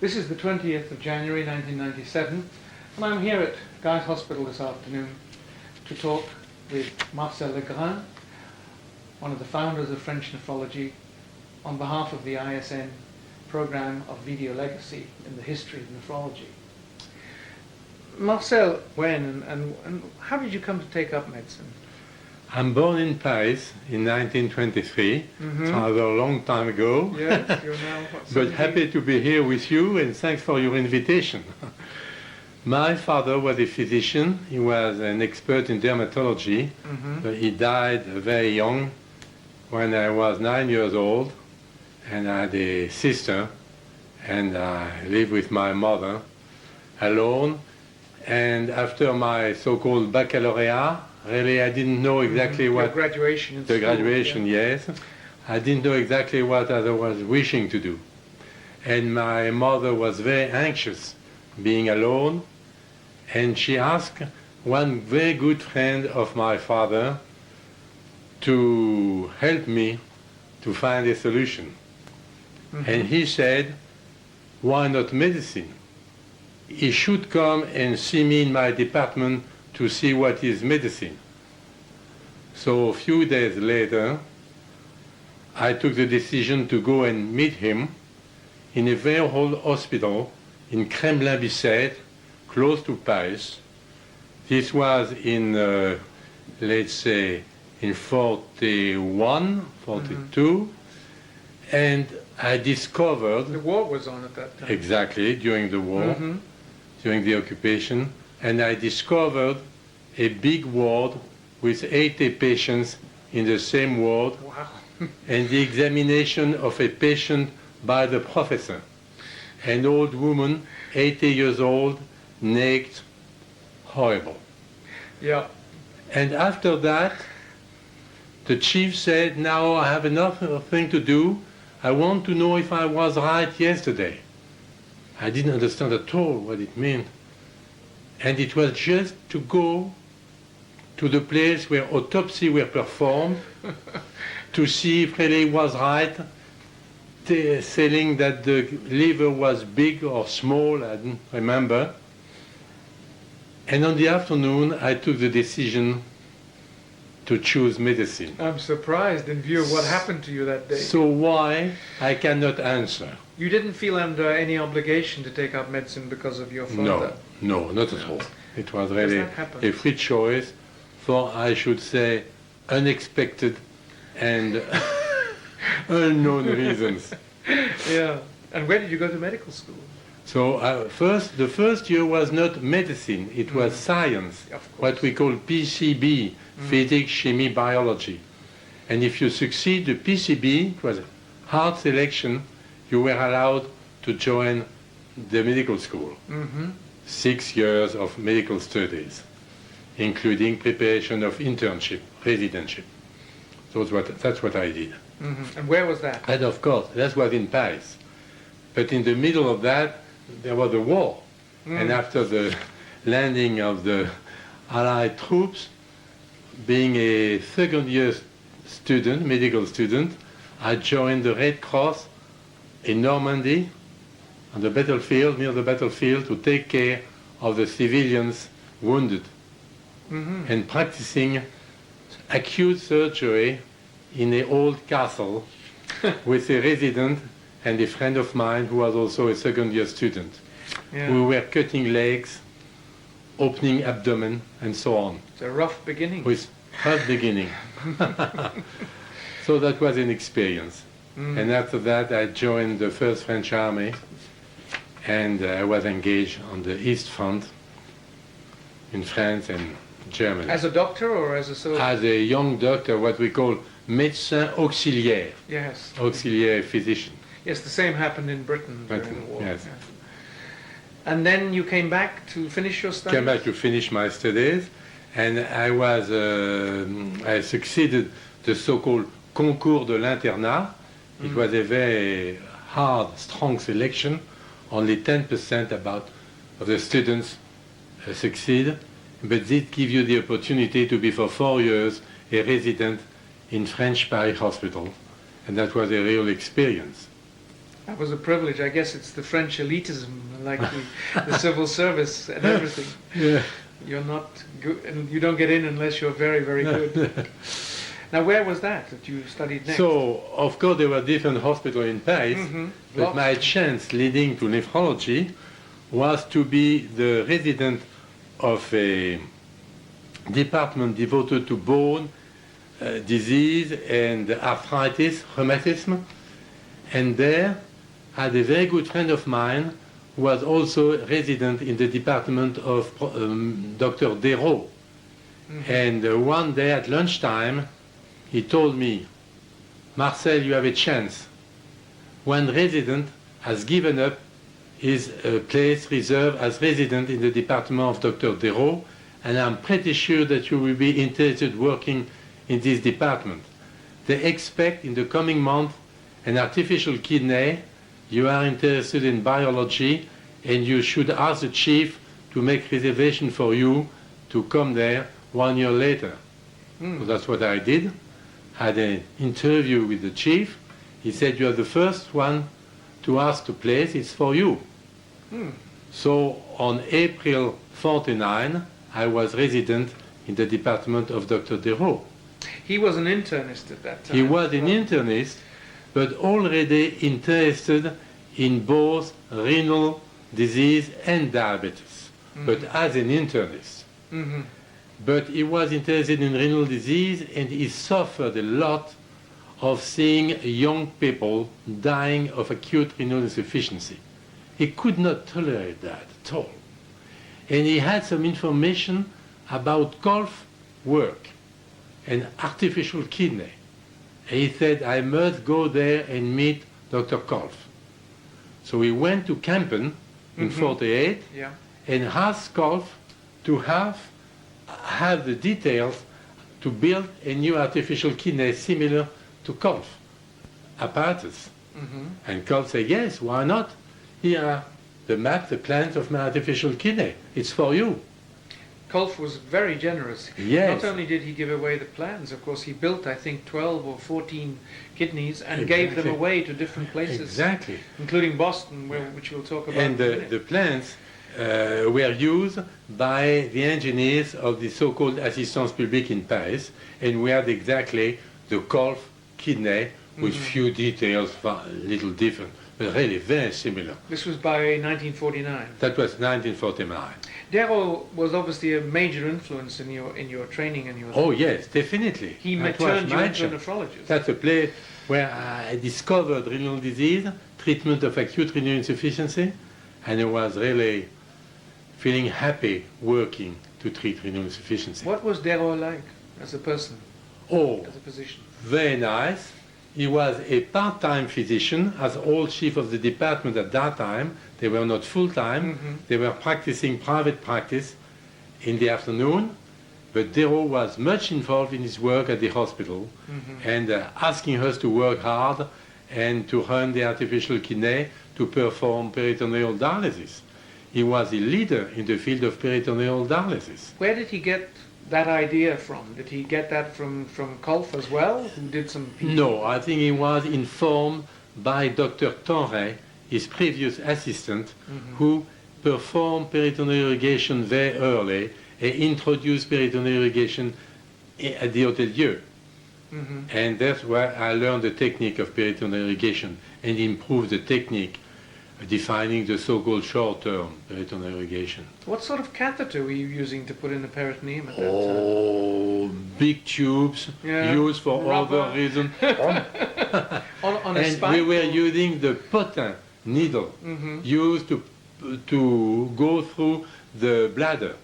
This is the 20th of January 1997, and I'm here at Guy's Hospital this afternoon to talk with Marcel Legrain, one of the founders of French nephrology, on behalf of the ISN program of Video Legacy in the history of nephrology. Marcel, when and how did you come to take up medicine? I'm born in Paris in 1923, rather a long time ago. Yes, you're now what, but happy to be here with you, and thanks for your invitation. My father was a physician. He was an expert in dermatology. But he died very young, when I was 9 years old, and I had a sister, and I lived with my mother alone. And after my so-called baccalaureate, really I didn't know exactly what... graduation in the school, graduation, yeah. yes. I didn't know exactly what I was wishing to do. And my mother was very anxious being alone, and she asked one very good friend of my father to help me to find a solution. And he said, why not medicine? He should come and see me in my department to see what is medicine. So a few days later, I took the decision to go and meet him in a very old hospital in Kremlin-Bicêtre, close to Paris. This was in, let's say, in 41, 42, and I discovered... The war was on at that time. Exactly, during the war, during the occupation, and I discovered a big ward with 80 patients in the same ward, Wow. and the examination of a patient by the professor. An old woman, 80 years old, naked, horrible. Yeah. And after that, the chief said, now I have enough thing to do. I want to know if I was right yesterday. I didn't understand at all what it meant. And it was just to go to the place where autopsy were performed to see if really was right, saying that the liver was big or small, I don't remember. And on the afternoon, I took the decision to choose medicine. I'm surprised in view of what happened to you that day. So why? I cannot answer. You didn't feel under any obligation to take up medicine because of your father? No, not at all. It was Does really that happen? a free choice for, I should say, unexpected and unknown reasons. Yeah. And where did you go to medical school? So the first year was not medicine, it was science, Of course. what we call PCB, physics, chemie, biology. And if you succeed the PCB, it was a hard selection, you were allowed to join the medical school. 6 years of medical studies, including preparation of internship, residentship. So that's what I did. And where was that? And of course, that was in Paris. But in the middle of that, there was the war. And after the landing of the Allied troops, being a second-year student, medical student, I joined the Red Cross in Normandy, on the battlefield, near the battlefield, to take care of the civilians wounded, and practicing acute surgery in an old castle with a resident and a friend of mine who was also a second-year student. Yeah. We were cutting legs, opening abdomen, and so on. It's a rough beginning. With rough beginning. So that was an experience. And after that, I joined the First French Army, and I was engaged on the East Front in France and Germany. As a doctor or as a soldier? As a young doctor, what we call médecin auxiliaire, Yes. auxiliary physician. Yes, the same happened in Britain during Britain, the war. yes. Yeah. And then you came back to finish your studies? Came back to finish my studies, and I succeeded the so-called concours de l'internat. It was a very hard, strong selection. Only 10% of the students succeed, but this gives you the opportunity to be for 4 years a resident in French Paris Hospital, and that was a real experience. That was a privilege. I guess it's the French elitism, like the civil service and everything. Yeah. You're not good, and you don't get in unless you're very, very good. Now, where was that you studied next? So, of course, there were different hospitals in Paris, but Lots. my chance leading to nephrology was to be the resident of a department devoted to bone disease and arthritis, rheumatism. And there, I had a very good friend of mine who was also resident in the department of Dr. Desraux. And one day at lunchtime, he told me, Marcel, you have a chance. One resident has given up his place reserved as resident in the department of Dr. Desraux, and I'm pretty sure that you will be interested working in this department. They expect in the coming month an artificial kidney. You are interested in biology, and you should ask the chief to make reservation for you to come there 1 year later. So that's what I did. Had an interview with the chief. He said, you are the first one to ask the place, it's for you. So on April 49, I was resident in the department of Dr. Desraux. He was an internist at that time. He was an internist, but already interested in both renal disease and diabetes, but as an internist. But he was interested in renal disease, and he suffered a lot of seeing young people dying of acute renal insufficiency. He could not tolerate that at all. And he had some information about golf work and artificial kidney. And he said, I must go there and meet Dr. Kolff. So we went to Kampen in 48 and asked Kolff to have the details to build a new artificial kidney similar to Kolff apparatus. And Kolff said, yes, why not? Here are the map, the plans of my artificial kidney. It's for you. Kolff was very generous. Yes. Not only did he give away the plans, of course, he built, I think, 12 or 14 kidneys and gave them away to different places. Exactly. Including Boston, which we'll talk about And in a minute. the plans were used by the engineers of the so-called Assistance Publique in Paris, and we had exactly the Kolff kidney with few details, little different, but really very similar. This was by 1949. That was 1949. Desraux was obviously a major influence in your training and your... Oh yes, definitely. He That turned was you into a mentioned. nephrologist. That's a place where I discovered renal disease, treatment of acute renal insufficiency, and I was really feeling happy working to treat renal insufficiency. What was Desraux like as a person, Oh, as a physician? very nice. He was a part-time physician, as all chief of the department at that time. They were not full-time. They were practicing private practice in the afternoon. But Desraux was much involved in his work at the hospital and asking us to work hard and to run the artificial kidney to perform peritoneal dialysis. He was a leader in the field of peritoneal dialysis. Where did he get that idea from? Did he get that from Kolff as well, who did some... No, I think he was informed by Dr. Tonray, his previous assistant, who performed peritoneal irrigation very early and introduced peritoneal irrigation at the Hôtel Dieu. And that's where I learned the technique of peritoneal irrigation and improved the technique defining the so-called short-term peritoneal irrigation. What sort of catheter were you using to put in the peritoneum at that time? Oh, big tubes used for Rubber. other reasons. On a And spike? we were using the potin needle used to go through the bladder.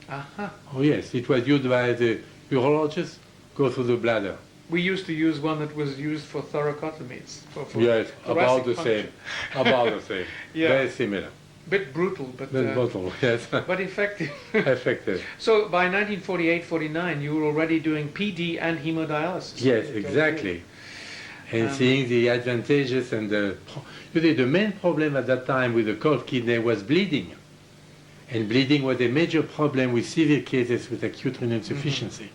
Oh yes, it was used by the urologist, go through the bladder. We used to use one that was used for thoracotomies. For Yes, about thoracic the same. puncture. About the same. Yeah. Very similar. Bit brutal, but Bottle, yes. but effective. Effective. So by 1948-49, you were already doing PD and hemodialysis. Yes, exactly. And seeing the advantages and the main problem at that time with the Kolff kidney was bleeding. And bleeding was a major problem with severe cases with acute renal insufficiency.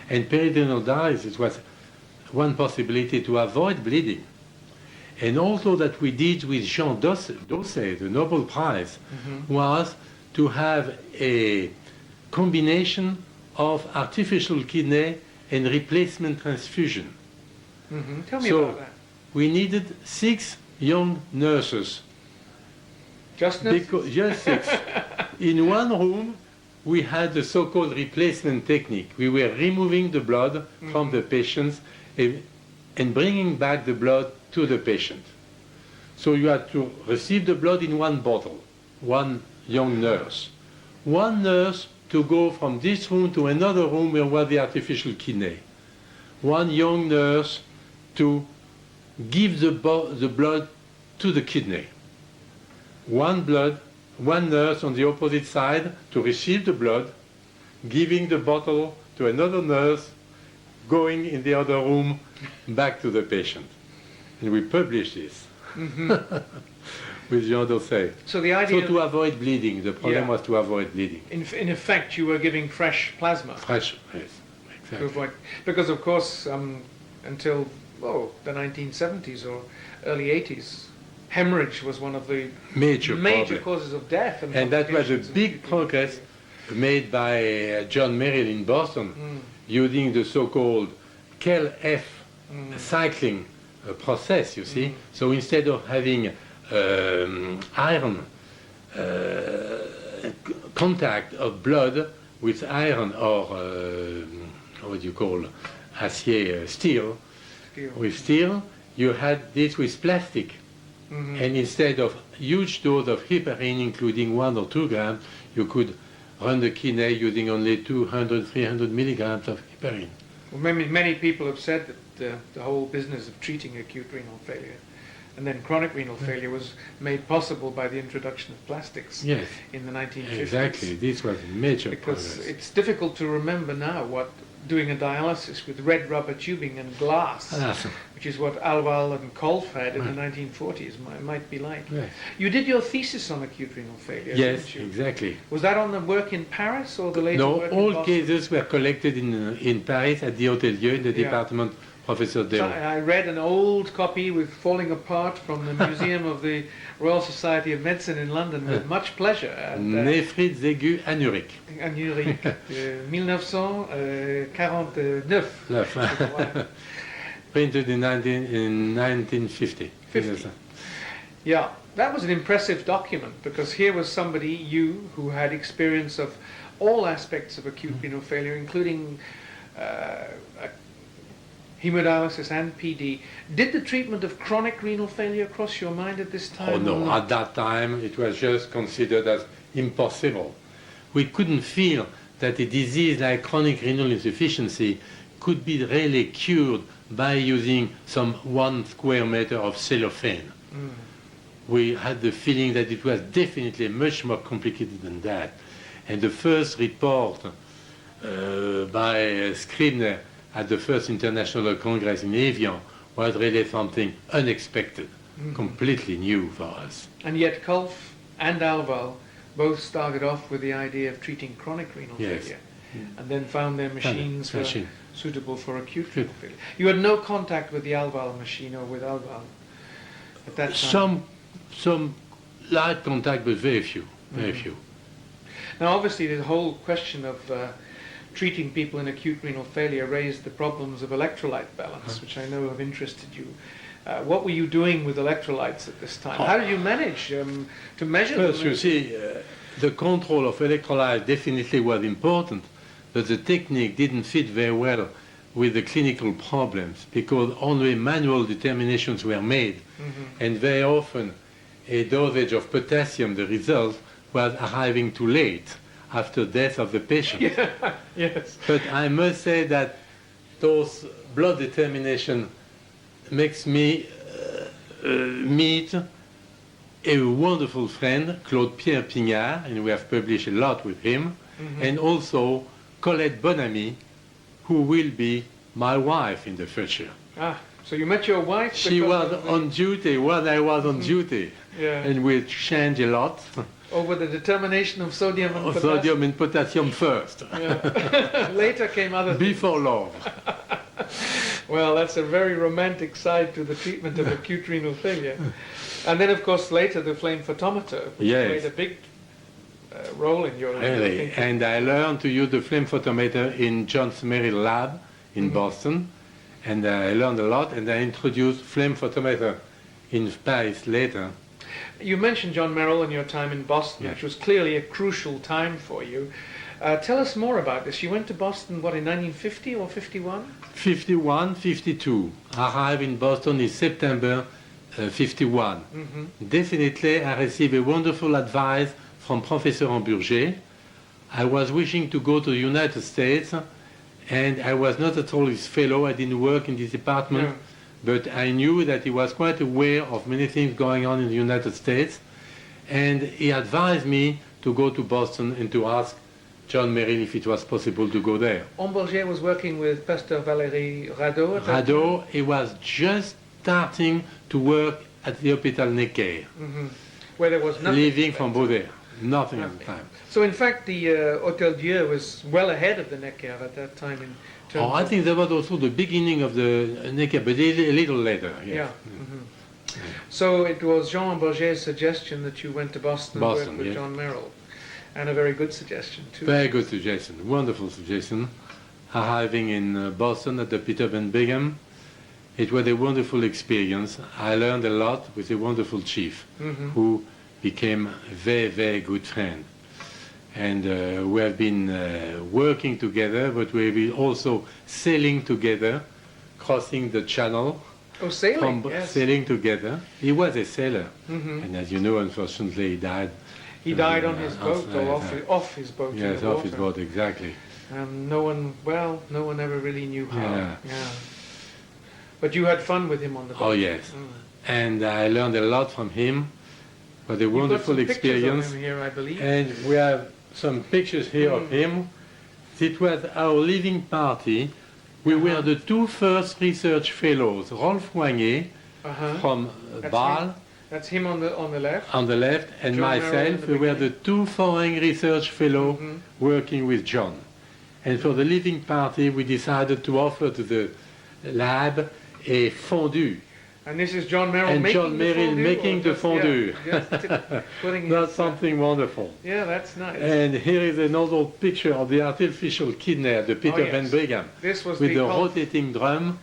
And peritoneal dialysis was one possibility to avoid bleeding. And also that we did with Jean Dosset, the Nobel Prize, was to have a combination of artificial kidney and replacement transfusion. Tell me about that. We needed 6 young nurses. Just nurses? Just 6. In one room, we had the so-called replacement technique. We were removing the blood from the patients and bringing back the blood to the patient. So you had to receive the blood in one bottle, one young nurse. One nurse to go from this room to another room where was the artificial kidney. One young nurse to give the blood to the kidney. One nurse on the opposite side to receive the blood, giving the bottle to another nurse, going in the other room back to the patient. And we published this with Jean Dosset. So the idea... So to avoid bleeding, the problem was to avoid bleeding. In effect, you were giving fresh plasma. Fresh, yes, exactly. To avoid, because of course, until the 1970s or early 80s, hemorrhage was one of the major causes of death. And that was a big progress made by John Merrill in Boston, using the so-called KEL-F cycling process, you see. So instead of having iron contact of blood with iron or what do you call acier, steel, with steel, you had this with plastic. And instead of huge dose of heparin, including 1 or 2 grams, you could run the kidney using only 200, 300 milligrams of heparin. Well, many people have said that the whole business of treating acute renal failure and then chronic renal failure was made possible by the introduction of plastics in the 1950s. Exactly, this was major because progress. it's difficult to remember now what doing a dialysis with red rubber tubing and glass, which is what Alval and Kolff had in the 1940s, might be like. Yes. You did your thesis on acute renal failure, Yes, didn't you? exactly. Was that on the work in Paris or the later work in all Boston? cases were collected in Paris at the Hôtel Dieu in the department Professor Deo. So I read an old copy with falling apart from the Museum of the Royal Society of Medicine in London with much pleasure. Néphrites aigus anuriques. Anurique, 1949. Printed in 1950. 50. Yeah, that was an impressive document because here was somebody, you, who had experience of all aspects of acute renal failure, including hemodialysis and PD. Did the treatment of chronic renal failure cross your mind at this time? Oh no, at that time it was just considered as impossible. We couldn't feel that a disease like chronic renal insufficiency could be really cured by using some 1 square meter of cellophane. We had the feeling that it was definitely much more complicated than that. And the first report by Scribner at the first International Congress in Evian was really something unexpected, completely new for us. And yet Kolff and Alval both started off with the idea of treating chronic renal failure and then found their machines were suitable for acute renal failure. You had no contact with the Alval machine or with Alval at that time? Some light contact, but very few, very few. Now obviously the whole question of treating people in acute renal failure raised the problems of electrolyte balance, which I know have interested you. What were you doing with electrolytes at this time? How did you manage to measure them? First, you see, the control of electrolytes definitely was important, but the technique didn't fit very well with the clinical problems because only manual determinations were made, and very often a dosage of potassium, the result, was arriving too late after death of the patient. Yes. But I must say that those blood determination makes me meet a wonderful friend, Claude Pierre Pignard, and we have published a lot with him, and also Colette Bonamy, who will be my wife in the future. So you met your wife? She was on duty when I was on duty, and we changed a lot. Over the determination of sodium and potassium? Sodium and potassium first. Later came other things. Before love. Well, that's a very romantic side to the treatment of acute renal failure. And then, of course, later the flame photometer, which Yes. played a big role in your Really, thinking. and I learned to use the flame photometer in John Merrill lab in Boston, and I learned a lot, and I introduced flame photometer in Paris later. You mentioned John Merrill and your time in Boston, Yeah. which was clearly a crucial time for you. Tell us more about this. You went to Boston, what, in 1950 or 51? 51, 52. Arrived in Boston in September 51. Definitely, I received a wonderful advice from Professor Bourget. I was wishing to go to the United States, and I was not at all his fellow. I didn't work in this department, but I knew that he was quite aware of many things going on in the United States, and he advised me to go to Boston and to ask John Merrill if it was possible to go there. Bourget was working with Pasteur Valéry Radeau at that time? Radeau, he was just starting to work at the Hôpital Necker, Where there was nothing. leaving from Beauvais. Nothing at the time. So in fact the Hôtel Dieu was well ahead of the Necker at that time in terms Oh, I think that was also the beginning of the Necker, but a little later. Yes. Yeah. So it was Jean Bourget's suggestion that you went to Boston and worked with yes. John Merrill. And a very good suggestion too. Very good suggestion, wonderful suggestion. Arriving in Boston at the Peter Van Bingham, it was a wonderful experience. I learned a lot with a wonderful chief who became a very, very good friend. And we have been working together, but we've been also sailing together, crossing the channel. Oh, sailing, yes. Sailing together. He was a sailor, and as you know, unfortunately, he died. He died on his boat, or off his boat. Yes, in the off his water. boat, exactly. No one ever really knew how. Yeah. But you had fun with him on the boat. Oh, yes. And I learned a lot from him. It was a wonderful You've got some pictures experience. of him here, I believe. And we have some pictures here of him. It was our leaving party. We were the two first research fellows, Rolf Wagner from That's Bâle him. That's him on the left. on the left, and John Merrill in myself. the We were the beginning. two foreign research fellows working with John. And for the leaving party, we decided to offer to the lab a fondue. And this is John Merrill And making John the Merrill fondue, making or the just- fondue. Yeah, just putting That's his, something wonderful. yeah, that's nice. And here is another picture of the artificial kidney at the Peter yes. Van Bingham This was with the the cul- rotating drum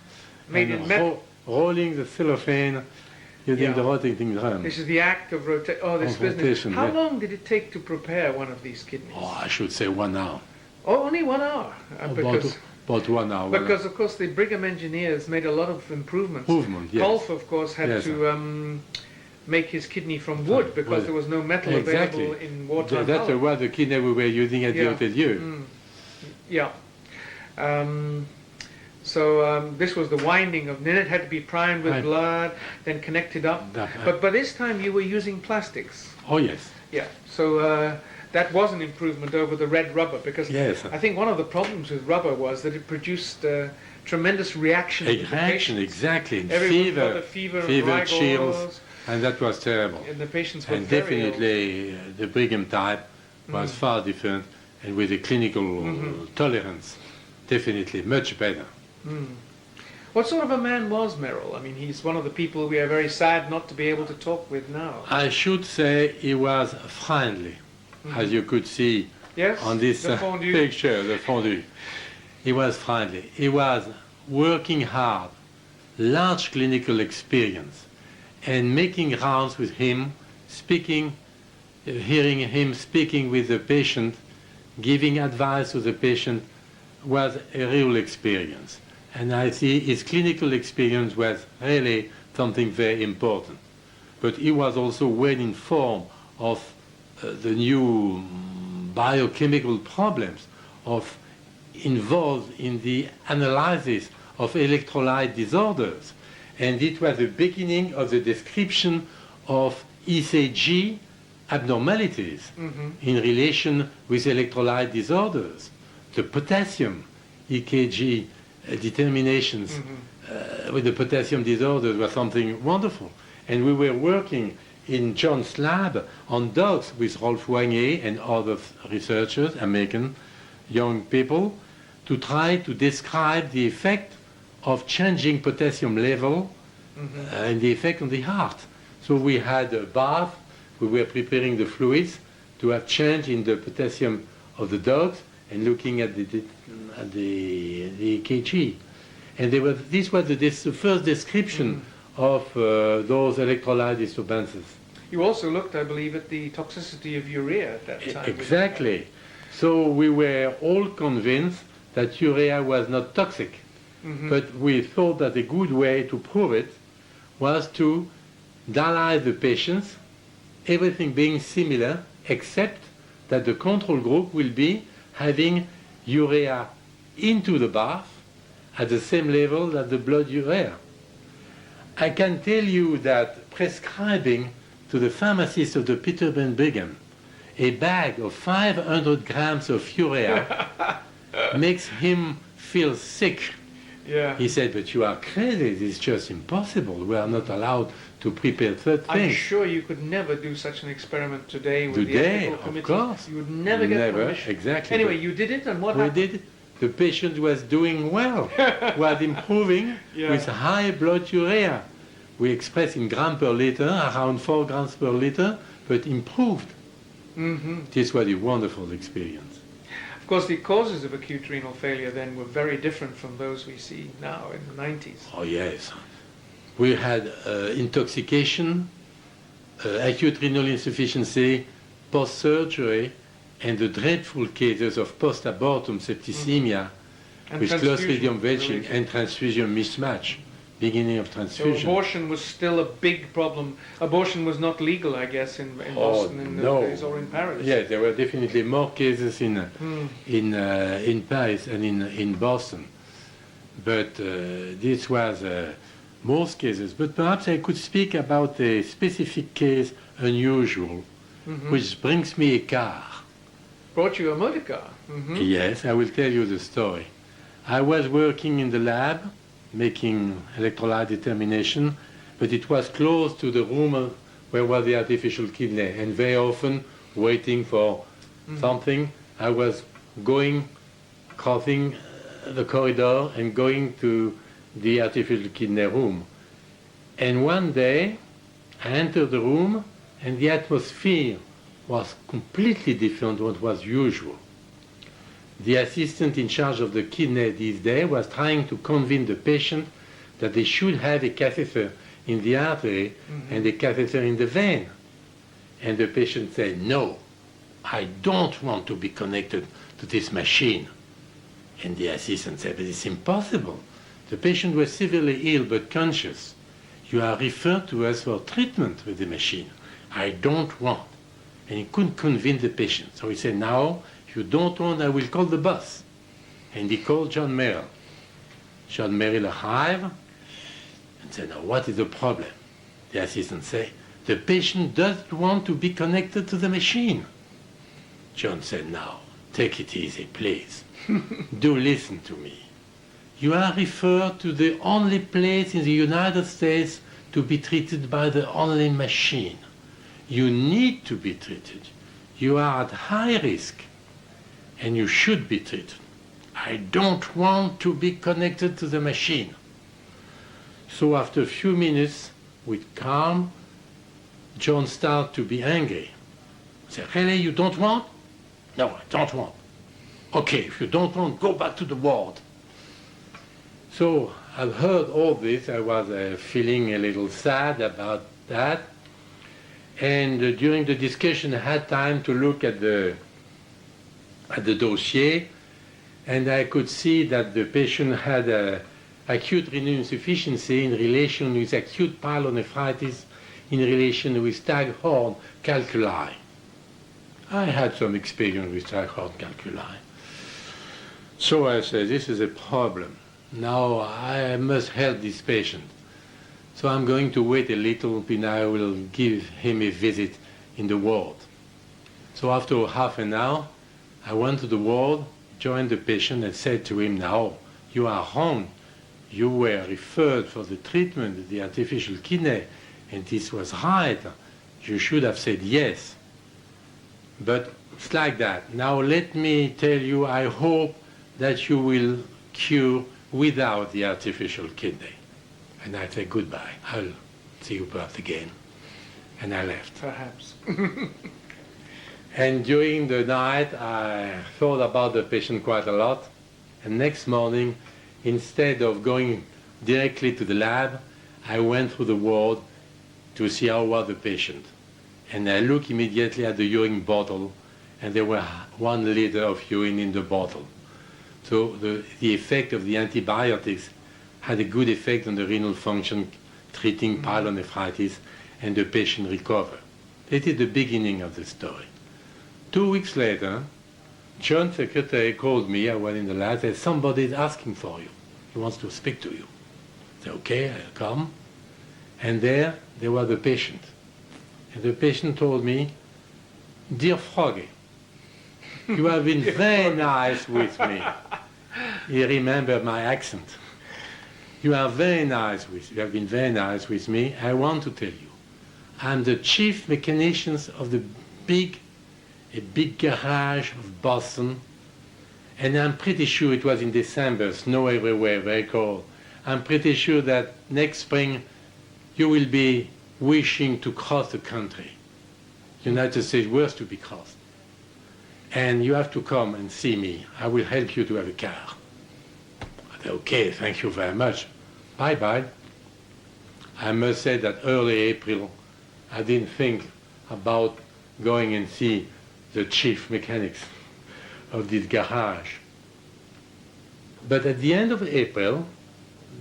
made and in metal. rolling the cellophane using Yeah. the rotating drum. This is the act of rotation. Oh, this Of business. rotation, How yeah. long did it take to prepare one of these kidneys? Oh, I should say 1 hour. Oh, only 1 hour. About 1 hour. Because of course the Brigham engineers made a lot of improvements. Yes. Wolf, of course, had Yes. to make his kidney from wood because wood. there was no metal Exactly. available in wartime. That Holland. was the kidney we were using at Yeah. the Hôtel Dieu. Yeah. This was the winding of. Then it had to be primed with Right. blood, then connected up. But by this time you were using plastics. Oh, yes. Yeah. So that was an improvement over the red rubber because Yes. I think one of the problems with rubber was that it produced tremendous reaction. A in the reaction, patients. exactly. Everyone got a fever, rigors, chills, and that was terrible. and the patients were And very definitely the Brigham type was far different, and with a clinical tolerance, definitely much better. What sort of a man was Merrill? I mean, he's one of the people we are very sad not to be able to talk with now. I should say he was friendly, as you could see Yes, on this the fondue. picture, the fondue. He was friendly. He was working hard, large clinical experience, and making rounds with him, speaking, hearing him speaking with the patient, giving advice to the patient was a real experience. And I see his clinical experience was really something very important. But he was also well informed of the new biochemical problems involved in the analysis of electrolyte disorders. And it was the beginning of the description of ECG abnormalities in relation with electrolyte disorders. The potassium EKG determinations with the potassium disorders was something wonderful. And we were working in John's lab on dogs with Rolf Wagner and other researchers, American young people, to try to describe the effect of changing potassium level and the effect on the heart. So we had a bath, we were preparing the fluids to have change in the potassium of the dogs and looking at the EKG. And this was the first description of those electrolyte disturbances. You also looked, I believe, at the toxicity of urea at that time. Exactly. So we were all convinced that urea was not toxic. But we thought that a good way to prove it was to dialyze the patients, everything being similar, except that the control group will be having urea into the bath at the same level as the blood urea. I can tell you that prescribing to the pharmacist of the Peterborough Brigham a bag of 500 grams of urea makes him feel sick. Yeah. He said, but you are crazy, this is just impossible. We are not allowed to prepare third things. I'm sure you could never do such an experiment today with the ethical committee. Of course. You would never get permission. Exactly. Anyway, you did it, and what happened? We did. The patient was doing well, was improving with high blood urea. We express in grams per liter, around 4 grams per liter, but improved. This was a wonderful experience. Of course, the causes of acute renal failure then were very different from those we see now in the 90s. Oh yes. We had intoxication, acute renal insufficiency, post-surgery, and the dreadful cases of post-abortum septicemia with Clostridium velching and transfusion mismatch, beginning of transfusion. So abortion was still a big problem. Abortion was not legal, I guess, in Boston in those days, or in Paris. Yes, there were definitely more cases in Paris and in Boston. But this was most cases. But perhaps I could speak about a specific case unusual, which brings me a car. Brought you a motor car? Yes, I will tell you the story. I was working in the lab, making electrolyte determination, but it was close to the room where was the artificial kidney, and very often waiting for something. I was crossing the corridor and going to the artificial kidney room. And one day I entered the room and the atmosphere was completely different from what was usual. The assistant in charge of the kidney this day was trying to convince the patient that they should have a catheter in the artery and a catheter in the vein. And the patient said, no, I don't want to be connected to this machine. And the assistant said, but it's impossible. The patient was severely ill but conscious. You are referred to us for treatment with the machine. I don't want. And he couldn't convince the patient. So he said, now, if you don't want, I will call the boss. And he called John Merrill. John Merrill arrived and said, now, what is the problem? The assistant said, the patient doesn't want to be connected to the machine. John said, now, take it easy, please. Do listen to me. You are referred to the only place in the United States to be treated by the only machine. You need to be treated. You are at high risk, and you should be treated. I don't want to be connected to the machine. So after a few minutes, with calm, John started to be angry. He said, really, you don't want? No, I don't want. Okay, if you don't want, go back to the ward. So I've heard all this. I was feeling a little sad about that. And during the discussion, I had time to look at the dossier, and I could see that the patient had acute renal insufficiency in relation with acute pyelonephritis in relation with Staghorn calculi. I had some experience with Staghorn calculi. So I said, this is a problem. Now I must help this patient. So I'm going to wait a little, and I will give him a visit in the ward. So after half an hour, I went to the ward, joined the patient, and said to him, now, you are wrong. You were referred for the treatment of the artificial kidney, and this was right. You should have said yes. But it's like that. Now let me tell you, I hope that you will cure without the artificial kidney. And I said, goodbye, I'll see you perhaps again. And I left. Perhaps. And during the night, I thought about the patient quite a lot. And next morning, instead of going directly to the lab, I went through the ward to see how was the patient. And I looked immediately at the urine bottle, and there were 1 liter of urine in the bottle. So the effect of the antibiotics had a good effect on the renal function, treating pyelonephritis, and the patient recovered. That is the beginning of the story. 2 weeks later, John's secretary called me. I was in the lab, said, somebody is asking for you. He wants to speak to you. I said, okay, I'll come. And there was the patient. And the patient told me, dear Froggy, you have been very nice with me. He remembered my accent. You are very nice with you have been very nice with me. I want to tell you, I'm the chief mechanician of a big garage of Boston, and I'm pretty sure it was in December, snow everywhere, very cold. I'm pretty sure that next spring you will be wishing to cross the country. United States was to be crossed. And you have to come and see me. I will help you to have a car. I said, okay, thank you very much. Bye-bye. I must say that early April, I didn't think about going and see the chief mechanics of this garage. But at the end of April,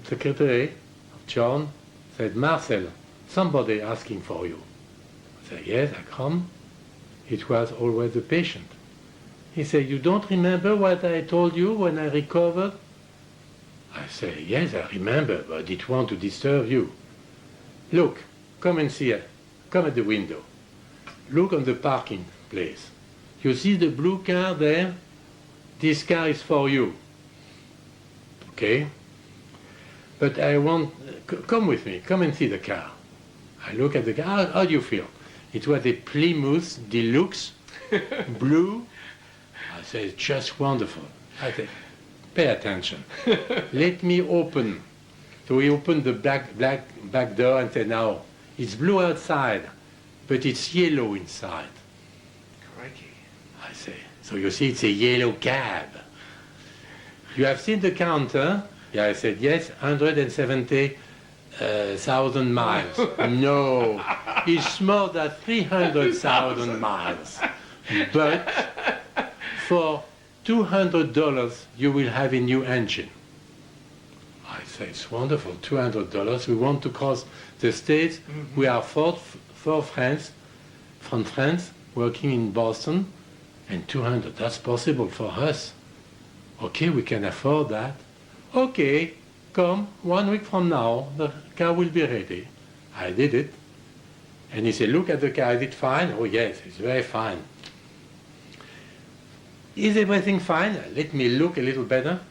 the secretary of John said, Marcel, somebody asking for you. I said, yes, I come. It was always the patient. He said, you don't remember what I told you when I recovered? I said, yes, I remember, but I didn't want to disturb you. Look, come and see it. Come at the window. Look on the parking place. You see the blue car there? This car is for you. Okay? But I want, come with me, come and see the car. I look at the car, how do you feel? It was a Plymouth Deluxe, blue. I said, it's just wonderful. I said, pay attention. Let me open. So he opened the back door and said, now, it's blue outside, but it's yellow inside. Crikey. I say, so you see, it's a yellow cab. You have seen the counter? Yeah, I said, yes, 170,000 miles. No, it's more than 300,000 miles. But for $200, you will have a new engine. I say, it's wonderful, $200. We want to cross the States. Mm-hmm. We are four friends from France working in Boston, and 200, that's possible for us. Okay, we can afford that. Okay, come, 1 week from now, the car will be ready. I did it. And he said, look at the car, is it fine? Oh yes, it's very fine. Is everything fine? Let me look a little better.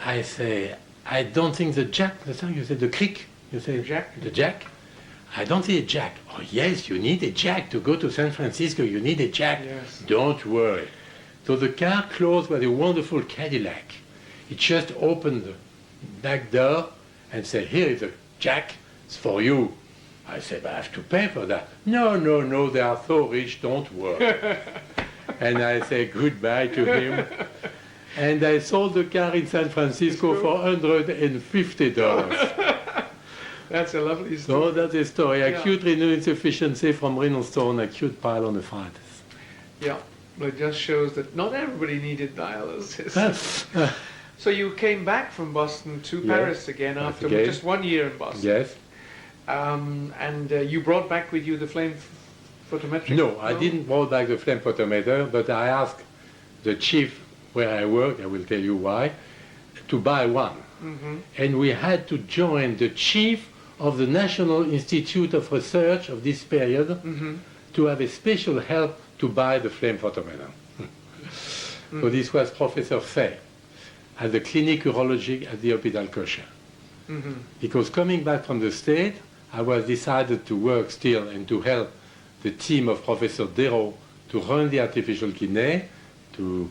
I say, I don't think the jack, the thing you said, the crick, you say the jack. I don't see a jack. Oh yes, you need a jack to go to San Francisco, you need a jack. Yes. Don't worry. So the car closed with a wonderful Cadillac. It just opened the back door and said, here is a jack, it's for you. I said, I have to pay for that. No, no, no, they are so rich, don't worry. And I said goodbye to him. And I sold the car in San Francisco for $150. That's a lovely story. So that's a story. Acute renal insufficiency from renal stone, acute pyelonephritis. Yeah, well, it just shows that not everybody needed dialysis. So you came back from Boston to Paris again after just 1 year in Boston. Yes. And you brought back with you the flame photometric? No, I didn't brought back the flame photometer, but I asked the chief where I work, I will tell you why, to buy one. Mm-hmm. And we had to join the chief of the National Institute of Research of this period to have a special help to buy the flame photometer. So this was Professor Fay at the Clinique Urologique at the Hôpital Cochin. Because coming back from the States, I was decided to work still and to help the team of Professor Dero to run the artificial kidney, to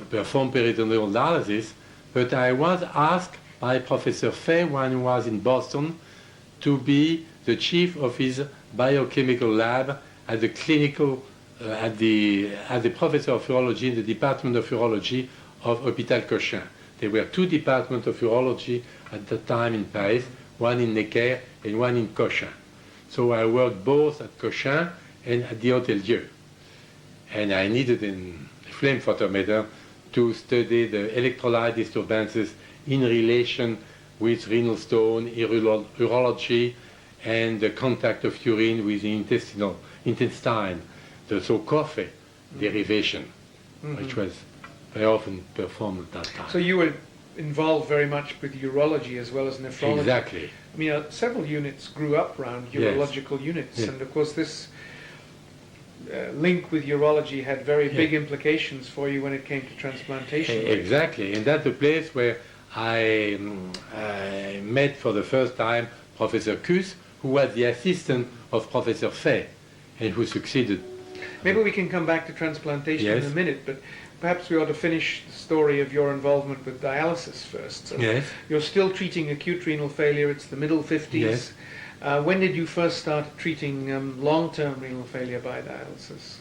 perform peritoneal dialysis, but I was asked by Professor Fay when he was in Boston to be the chief of his biochemical lab at the clinical, at the professor of urology in the Department of Urology of Hôpital Cochin. There were two departments of urology at the time in Paris, one in Necker and one in Cochin. So I worked both at Cochin and at the Hôtel Dieu. And I needed a flame photometer to study the electrolyte disturbances in relation with renal stone, urology, and the contact of urine with the intestine, the so coffee derivation, which was very often performed at that time. So you were involved very much with urology as well as nephrology. Exactly. I mean, several units grew up around urological units, Yes. and of course this link with urology had very big implications for you when it came to transplantation. Exactly, and that's the place where I met for the first time Professor Kuss, who was the assistant of Professor Fay, and who succeeded. Maybe we can come back to transplantation Yes. in a minute, but perhaps we ought to finish the story of your involvement with dialysis first. So Yes. you're still treating acute renal failure, it's the middle 50s. Yes. When did you first start treating long-term renal failure by dialysis?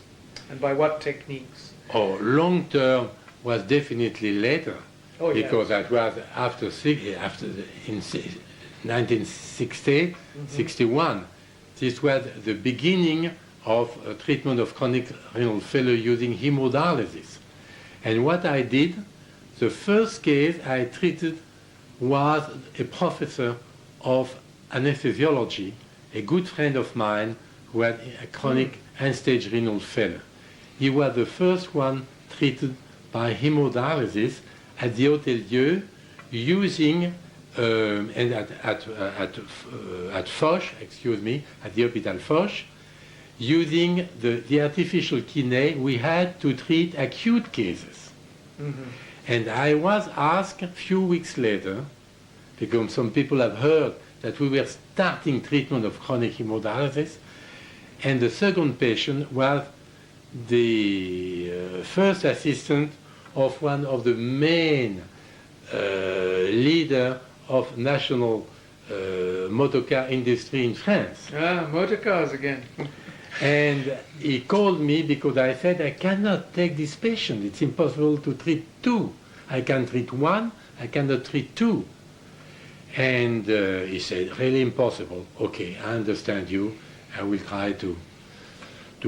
And by what techniques? Oh, long term was definitely later, Oh, because that was in 1960, 61. This was the beginning of treatment of chronic renal failure using hemodialysis. And what I did, the first case I treated was a professor of anesthesiology, a good friend of mine who had a chronic end-stage renal failure. He was the first one treated by hemodialysis at the Hôtel Dieu using, and at Foch, excuse me, at the Hôpital Foch, using the artificial kidney we had to treat acute cases. And I was asked a few weeks later, because some people have heard that we were starting treatment of chronic hemodialysis, and the second patient was the first assistant of one of the main leader of national motorcar industry in France. Ah, motor cars again. And he called me because I said, I cannot take this patient. It's impossible to treat two. I can treat one, I cannot treat two. And he said, really impossible. Okay, I understand you. I will try to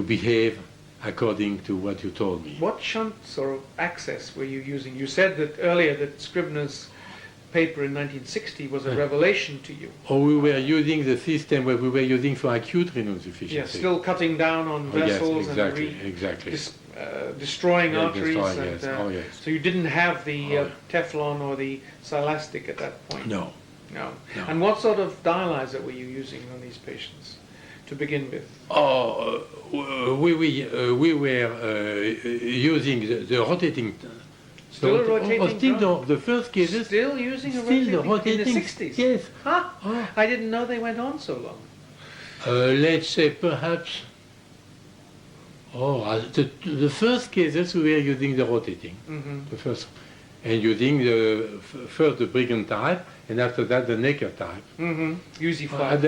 behave according to what you told me. What shunts or access were you using? You said that earlier that Scribner's paper in 1960 was a revelation to you. Or we were using the system where we were using for acute renal insufficiency. Yes, still cutting down on vessels exactly. Destroying arteries. Destroying, yes. So you didn't have the Teflon or the Silastic at that point? No. No. And what sort of dialyzer were you using on these patients to begin with? Oh, we were using the rotating. Still a rotating drum? The first cases. Still using a still rotating in the 60s? Yes. Huh? Oh. I didn't know they went on so long. Let's say perhaps. The first cases we were using the rotating. The first, and using first the Brigand type, and after that the Necker type. UZ5.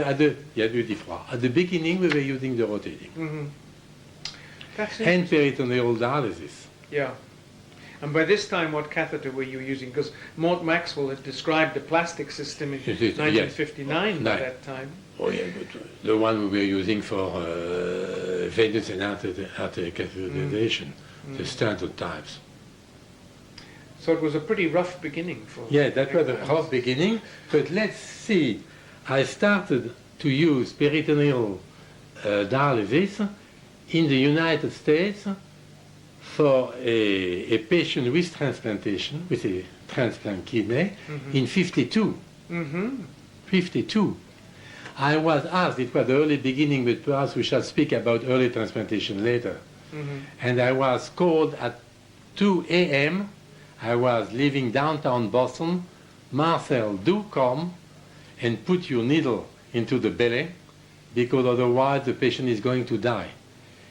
At the beginning we were using the rotating. That's And peritoneal dialysis. Yeah. And by this time, what catheter were you using? Because Mort Maxwell had described the plastic system in 1959 by that time. Oh yeah, but the one we were using for venous and artery catheterization, the standard types. So it was a pretty rough beginning for... Yeah, that was a rough beginning, but let's see. I started to use peritoneal dialysis in the United States for a patient with transplantation, with a transplant kidney, in 52. 52. I was asked, it was the early beginning, but perhaps we shall speak about early transplantation later. And I was called at 2 a.m. I was living downtown Boston. Marcel, do come and put your needle into the belly, because otherwise the patient is going to die.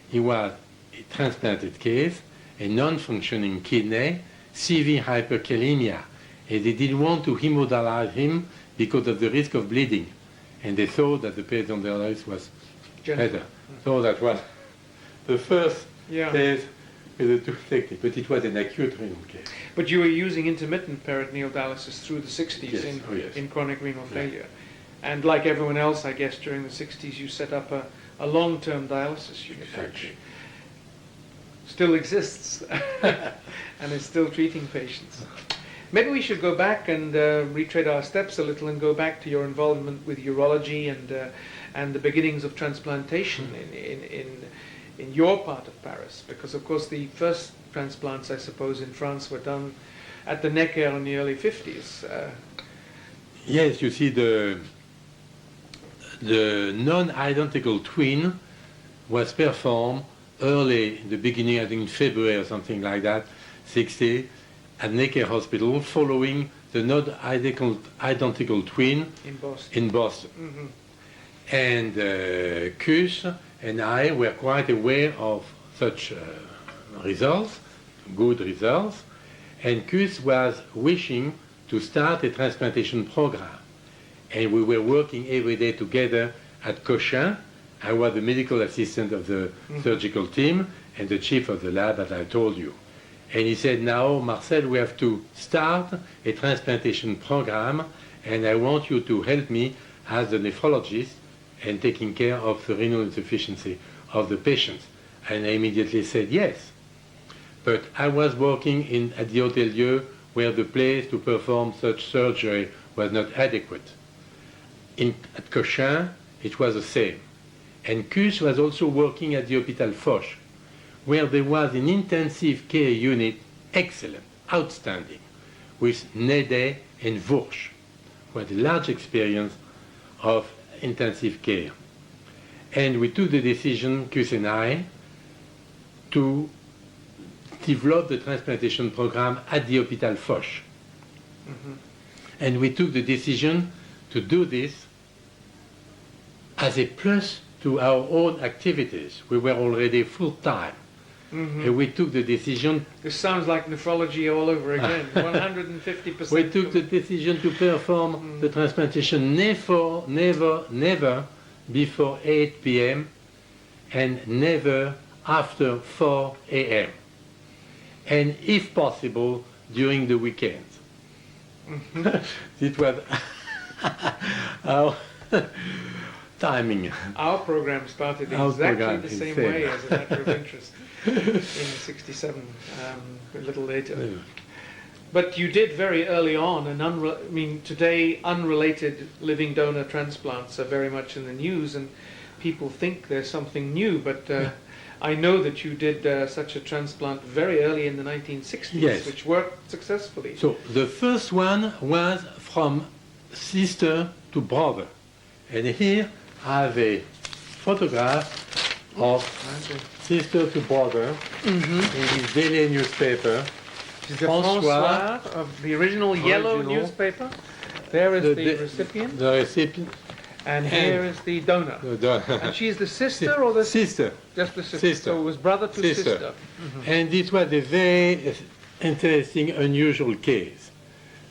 He was a transplanted case, a non-functioning kidney, severe hyperkalemia, and they didn't want to hemodialyze him because of the risk of bleeding. And they thought that the patient dialysis was better. So that was the first case with the two techniques, but it was an acute renal case. But you were using intermittent peritoneal dialysis through the 60s Yes. in chronic renal failure. And like everyone else, I guess, during the 60s, you set up a long-term dialysis unit, actually. Still exists and is still treating patients. Maybe we should go back and retread our steps a little and go back to your involvement with urology and the beginnings of transplantation in your part of Paris, because of course the first transplants, I suppose, in France were done at the Necker in the early 50s. Yes, you see, the non-identical twin was performed early in the beginning, I think in February or something like that, 60, at Necker Hospital, following the non-identical twin in Boston. Mm-hmm. And Cus and I were quite aware of such results, good results, and Cus was wishing to start a transplantation program. And we were working every day together at Cochin. I was the medical assistant of the surgical team and the chief of the lab, as I told you. And he said, now, Marcel, we have to start a transplantation program, and I want you to help me as a nephrologist and taking care of the renal insufficiency of the patients. And I immediately said yes. But I was working at the Hôtel Dieu, where the place to perform such surgery was not adequate. At Cochin, it was the same. And Cus was also working at the Hôpital Foch, where there was an intensive care unit, excellent, outstanding, with Nede and Vurch, who had a large experience of intensive care. And we took the decision, Cus and I, to develop the transplantation program at the Hôpital Foch. Mm-hmm. And we took the decision to do this as a plus to our own activities. We were already full-time. Mm-hmm. And we took the decision... This sounds like nephrology all over again, 150%. We took the decision to perform the transplantation never before 8 p.m. and never after 4 a.m. And if possible, during the weekends. Mm-hmm. It was our timing. Our program started exactly the same way, as a matter of interest, in 67, a little later. Yeah. But you did very early on, and today unrelated living donor transplants are very much in the news, and people think there's something new, but I know that you did such a transplant very early in the 1960s, yes, which worked successfully. So the first one was from sister to brother. And here I have a photograph of sister to brother in his daily newspaper. Is the François of the original yellow newspaper. There is the recipient. The recipient. And here is the donor. And she's the sister or the... Sister. Just the sister. So it was brother to sister. Mm-hmm. And this was a very interesting, unusual case.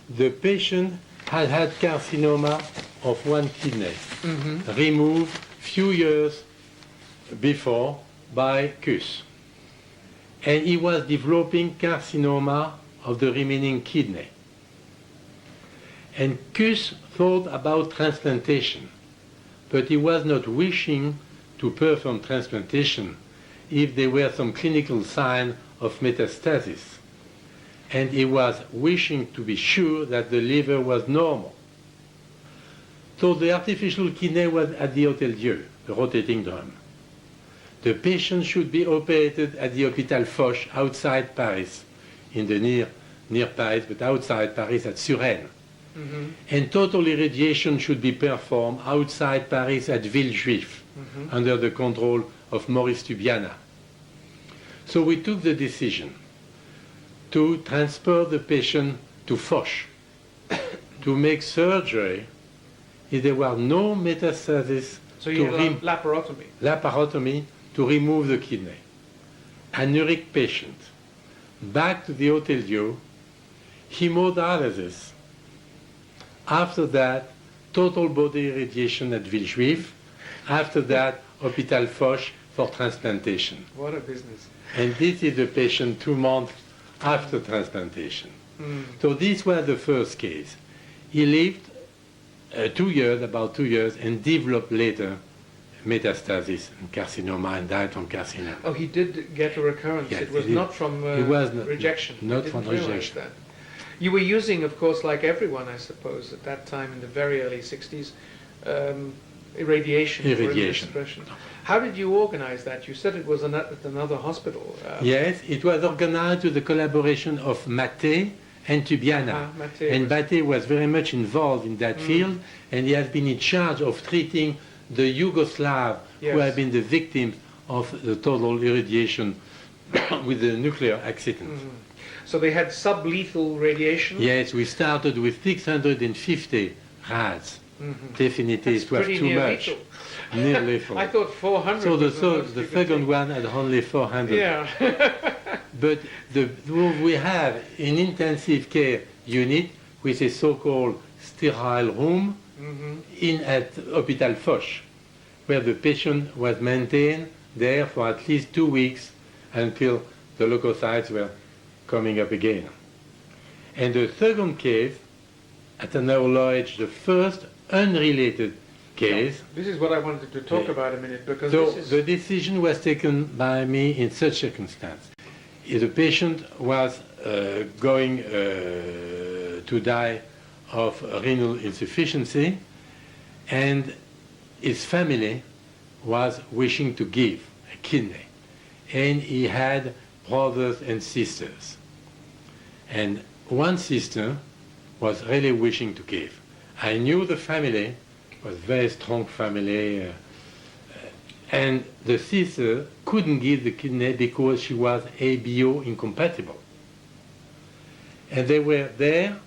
The patient had carcinoma of one kidney, removed few years before by Cus. And he was developing carcinoma of the remaining kidney. And Cus thought about transplantation, but he was not wishing to perform transplantation if there were some clinical sign of metastasis. And he was wishing to be sure that the liver was normal. So the artificial kidney was at the Hôtel Dieu, the rotating drum. The patient should be operated at the Hôpital Foch outside Paris, in the near Paris, but outside Paris at Suresnes. Mm-hmm. And total irradiation should be performed outside Paris at Villejuif, under the control of Maurice Tubiana. So we took the decision to transfer the patient to Foch, to make surgery if there were no metastasis. So you had laparotomy. Laparotomy to remove the kidney. Anuric patient, back to the Hôtel Dieu. hemodialysis. After that, total body irradiation at Villejuif. After that, Hôpital Foch for transplantation. What a business. And this is the patient 2 months after transplantation. So this was the first case. He lived 2 years, about 2 years, and developed later metastasis and carcinoma and died from carcinoma. Oh, he did get a recurrence. Yes, it was not from rejection. Not I from didn't realize rejection. that. You were using, of course, like everyone, I suppose, at that time in the very early 60s, irradiation. For immunosuppression. How did you organize that? You said it was at another hospital. Yes, it was organized with the collaboration of Maté and Tubiana. And Maté was very much involved in that field, and he has been in charge of treating the Yugoslav who have been the victims of the total irradiation with the nuclear accident. So they had sublethal radiation? Yes, we started with 650 rads. Definitely That's it was too much. lethal. Near lethal. I thought 400. So was the second one had only 400. Yeah. But we have an intensive care unit with a so-called sterile room at Hôpital Foch, where the patient was maintained there for at least 2 weeks until the leukocytes were coming up again. And the second case, at an early age, the first unrelated case. This is what I wanted to talk about a minute, because So this is... the decision was taken by me in such circumstance. The patient was going to die of renal insufficiency, and his family was wishing to give a kidney. And he had brothers and sisters. And one sister was really wishing to give. I knew the family was a very strong family, and the sister couldn't give the kidney because she was ABO incompatible. And they were there,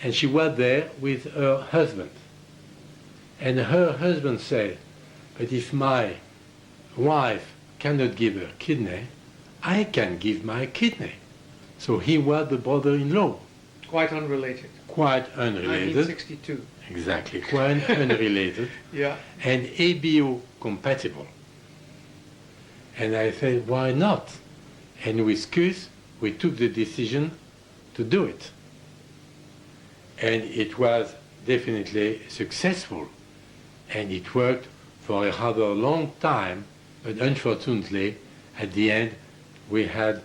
and she was there with her husband. And her husband said, but if my wife cannot give her kidney, I can give my kidney. So he was the brother-in-law. Quite unrelated. Quite unrelated. 1962. Exactly, quite unrelated. Yeah. And ABO compatible. And I said, why not? And with Cus, we took the decision to do it. And it was definitely successful. And it worked for a rather long time, but unfortunately, at the end, we had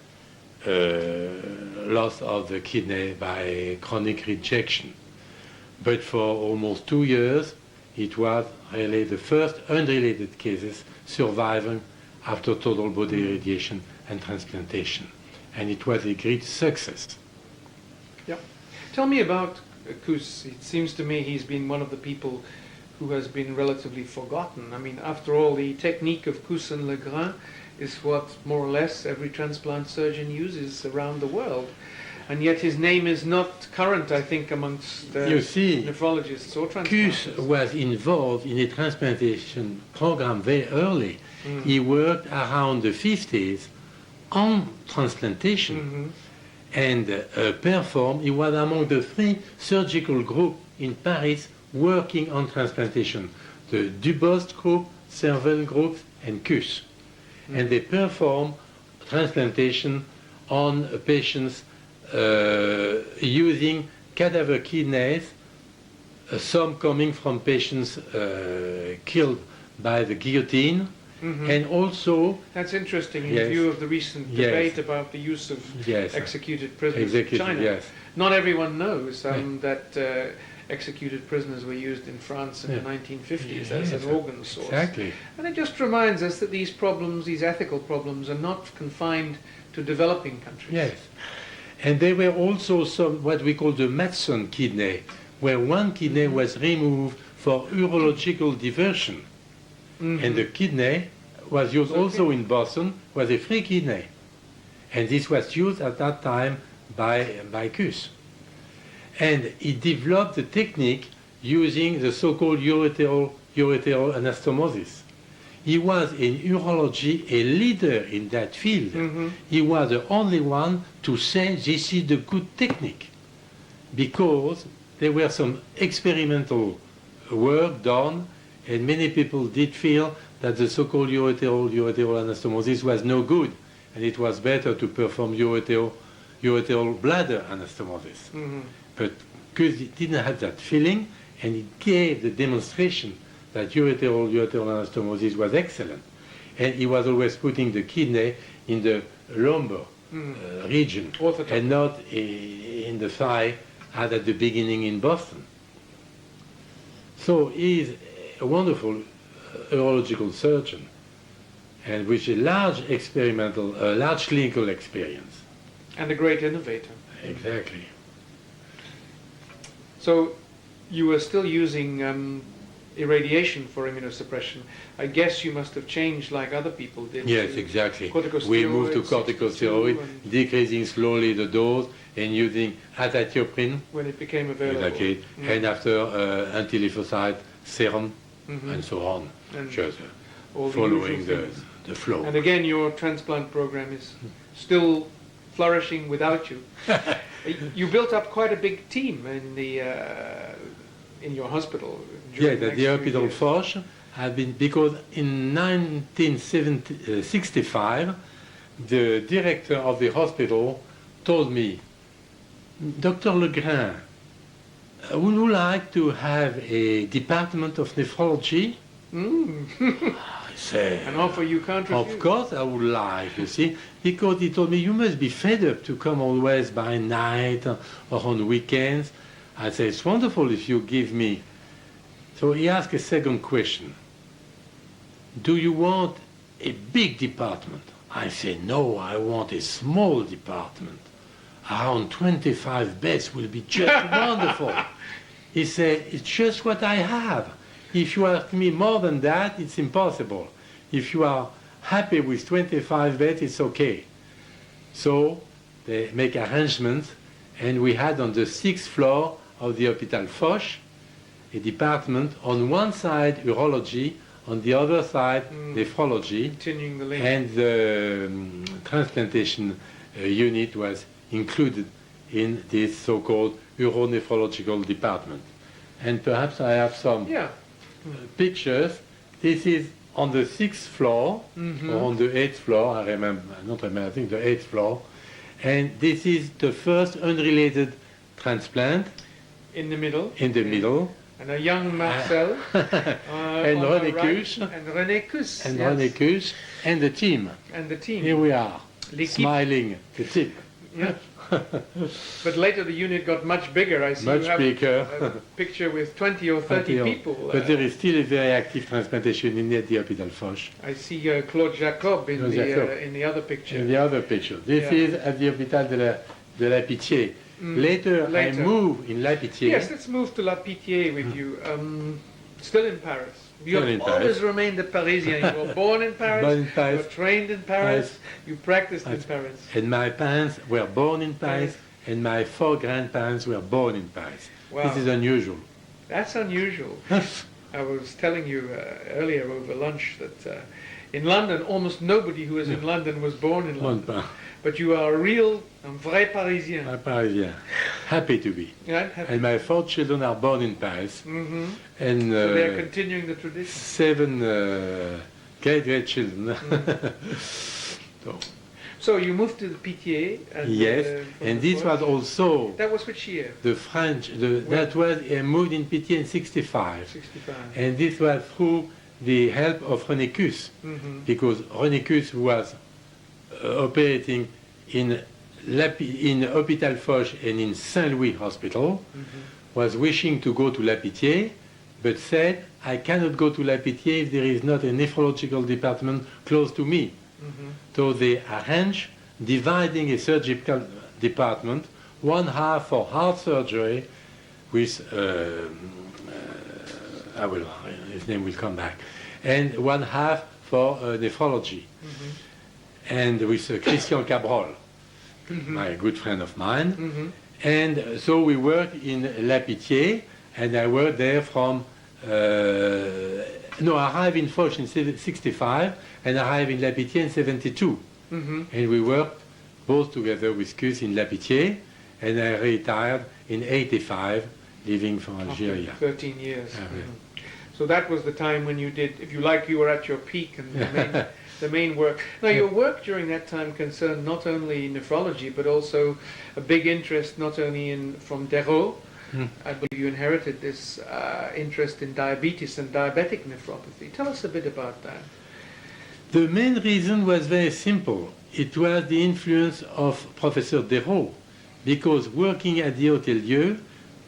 loss of the kidney by chronic rejection. But for almost 2 years, it was really the first unrelated cases surviving after total body irradiation and transplantation. And it was a great success. Yeah. Tell me about Cus. It seems to me he's been one of the people who has been relatively forgotten. I mean, after all, the technique of Cus and Legrain is what more or less every transplant surgeon uses around the world. And yet his name is not current, I think, amongst nephrologists or transplanters. Cus was involved in a transplantation program very early. He worked around the 50s on transplantation and performed. He was among the 3 surgical groups in Paris working on transplantation. The Dubost group, Serval group, and Cus. And they performed transplantation on patients using cadaver kidneys, some coming from patients killed by the guillotine, and also... That's interesting in view of the recent debate about the use of executed prisoners in China. Not everyone knows that executed prisoners were used in France in the 1950s as an organ source. Exactly. And it just reminds us that these problems, these ethical problems, are not confined to developing countries. Yes. And there were also some, what we call the Matson kidney, where one kidney was removed for urological diversion. And the kidney was used also in Boston, was a free kidney. And this was used at that time by Cus. And he developed the technique using the so-called ureteral anastomosis. He was in urology a leader in that field. He was the only one to say this is the good technique. because there were some experimental work done, and many people did feel that the so-called ureteral anastomosis was no good, and it was better to perform ureteral bladder anastomosis. Mm-hmm. But because it didn't have that feeling, and it gave the demonstration that ureteral anastomosis was excellent. And he was always putting the kidney in the lumbar region, and not in the thigh, as at the beginning in Boston. So he is a wonderful urological surgeon, and with a large clinical experience. And a great innovator. Exactly. So you were still using irradiation for immunosuppression. I guess you must have changed like other people did. Yes, exactly. We moved to corticosteroid, decreasing slowly the dose and using azathioprine when it became available. Exactly. And after anti-lymphocyte serum and so on, And just all following the flow. And again, your transplant program is still flourishing without you. You built up quite a big team in your hospital. Yes, at the Hôpital Foch had been, because in 1965, the director of the hospital told me, Dr. Legrain, would you like to have a department of nephrology? I said, an offer you can't refuse. Of course I would like, you see, because he told me, you must be fed up to come always by night or on weekends. I said, it's wonderful if you give me. So he asked a second question. Do you want a big department? I said, no, I want a small department. Around 25 beds will be just wonderful. He said, it's just what I have. If you ask me more than that, it's impossible. If you are happy with 25 beds, it's okay. So they make arrangements, and we had on the 6th floor of the Hôpital Foch a department, on one side urology, on the other side nephrology, continuing the link. And the transplantation unit was included in this so-called uronephrological department. And perhaps I have some pictures. This is on the 6th floor, or on the 8th floor, I don't remember, I think the 8th floor. And this is the first unrelated transplant. In the middle. In the middle. And a young Marcel. And René Cuche. And René Cuche. And René Cuche. And the team. And the team. Here we are, smiling, the team. Yeah. But later the unit got much bigger. I see much you have bigger. a picture with 20 or 30 people. But there is still a very active transplantation unit at the Hôpital Foch. I see Claude Jacob in the other picture. In the other picture. This is at the Hôpital de la Pitié. Later, I moved in La Pitié. Yes, let's move to La Pitié with you. Still in Paris. You have Paris. always remained a Parisian. You were born in Paris, you were trained in Paris, you practiced in Paris. And my parents were born in Paris, and my 4 grandparents were born in Paris. Wow. This is unusual. That's unusual. I was telling you earlier over lunch that in London, almost nobody who is in London was born in London. But you are a vrai Parisien. A Parisien. Happy to be. Yeah, happy. And my 4 children are born in Paris. And So they are continuing the tradition. 7 great children. So you moved to the Pitié. And, yes, and this was also... That was which year? The French, that was moved in Pitié in 65. 65. And this was through the help of René Cuche, because René Cuche was operating in Hôpital Foch and in Saint-Louis Hospital, was wishing to go to La Pitié, but said, I cannot go to La Pitié if there is not a nephrological department close to me. So they arranged dividing a surgical department, one half for heart surgery, with, his name will come back, and one half for nephrology. And with Christian Cabrol, my good friend of mine. And so we worked in La Pitié, and I worked there from, I arrived in Foch in 65, and arrived in La Pitié in 72. And we worked both together with Cuche in La Pitié, and I retired in 85, leaving for Algeria. After 13 years. Yeah, yeah. So that was the time when you did, if you like, you were at your peak and the main work. Now, your work during that time concerned not only nephrology, but also a big interest not only from Dérault. I believe you inherited this interest in diabetes and diabetic nephropathy. Tell us a bit about that. The main reason was very simple. It was the influence of Professor Dérault, because working at the Hôtel Dieu,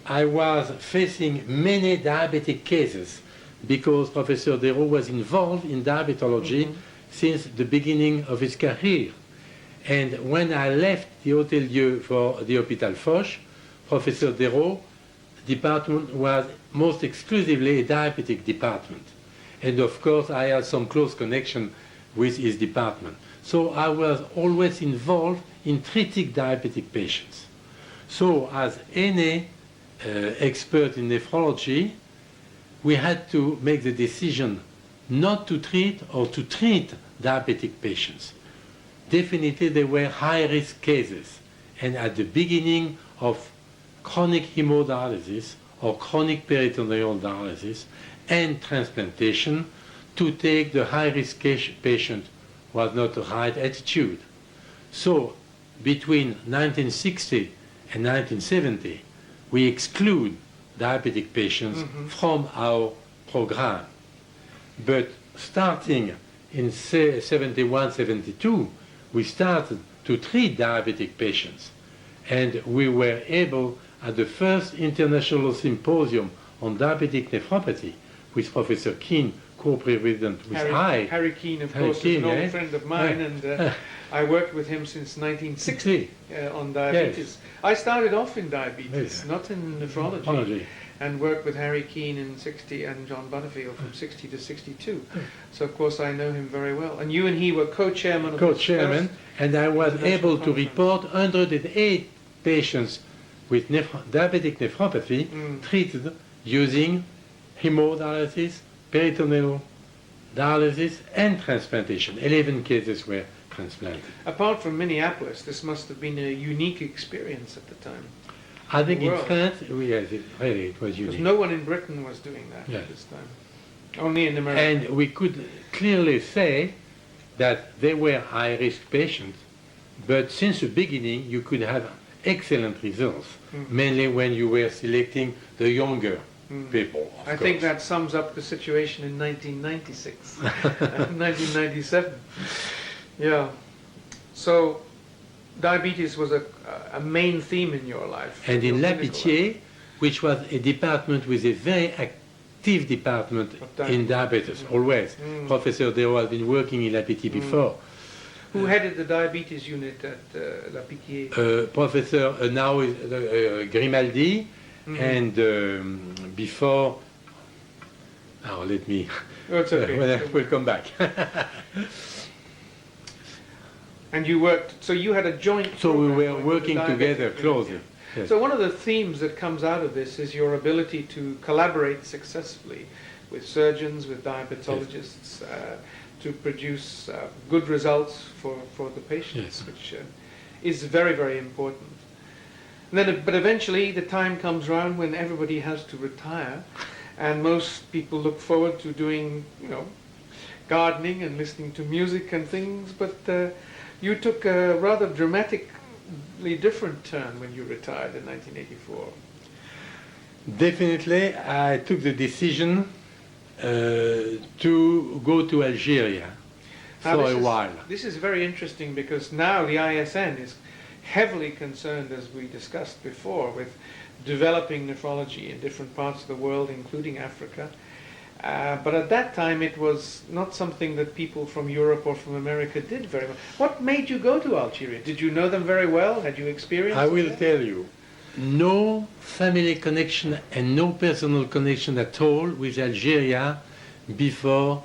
I was facing many diabetic cases, because Professor Dérault was involved in diabetology since the beginning of his career. And when I left the Hôtel Dieu for the Hôpital Foch, Professor Dérault department was most exclusively a diabetic department. And of course, I had some close connection with his department. So I was always involved in treating diabetic patients. So as any expert in nephrology, we had to make the decision not to treat or to treat diabetic patients. Definitely they were high-risk cases, and at the beginning of chronic hemodialysis or chronic peritoneal dialysis and transplantation, to take the high-risk patient was not the right attitude. So between 1960 and 1970, we exclude diabetic patients from our program. But starting in 71, 72, we started to treat diabetic patients. And we were able, at the first international symposium on diabetic nephropathy, with Professor Keane, co-president with Harry Keane, of course, is an old friend of mine, and I worked with him since 1960 on diabetes. Yes. I started off in diabetes, not in nephrology, and worked with Harry Keane in 60 and John Butterfield from 60 to 62. So, of course, I know him very well. And you and he were co-chairman of co-chairman, and I was able to report 108 patients with diabetic nephropathy treated using hemodialysis, peritoneal dialysis, and transplantation. 11 cases were transplanted. Apart from Minneapolis, this must have been a unique experience at the time. I think in France, yes, it was unique. Because no one in Britain was doing that at this time. Only in America. And we could clearly say that they were high-risk patients, but since the beginning you could have excellent results, mainly when you were selecting the younger people. I think that sums up the situation in 1996, 1997. Yeah. So diabetes was a main theme in your life. And in La Pitié, which was a department with a very active department in diabetes, always. Professor Dérault had been working in La Pitié before. Who headed the diabetes unit at La Pitié? Professor now is Grimaldi, and before, let me, it's okay. We'll come back. And you worked, so you had a joint... So we were working together closely. Yes. So one of the themes that comes out of this is your ability to collaborate successfully with surgeons, with diabetologists, to produce good results for the patients, which is very, very important. And then, but eventually the time comes around when everybody has to retire, and most people look forward to doing, gardening and listening to music and things, but you took a rather dramatically different turn when you retired in 1984. Definitely, I took the decision to go to Algeria for a while. This is very interesting because now the ISN is heavily concerned, as we discussed before, with developing nephrology in different parts of the world, including Africa. But at that time it was not something that people from Europe or from America did very well. What made you go to Algeria? Did you know them very well? Had you experienced I will tell you. No family connection and no personal connection at all with Algeria before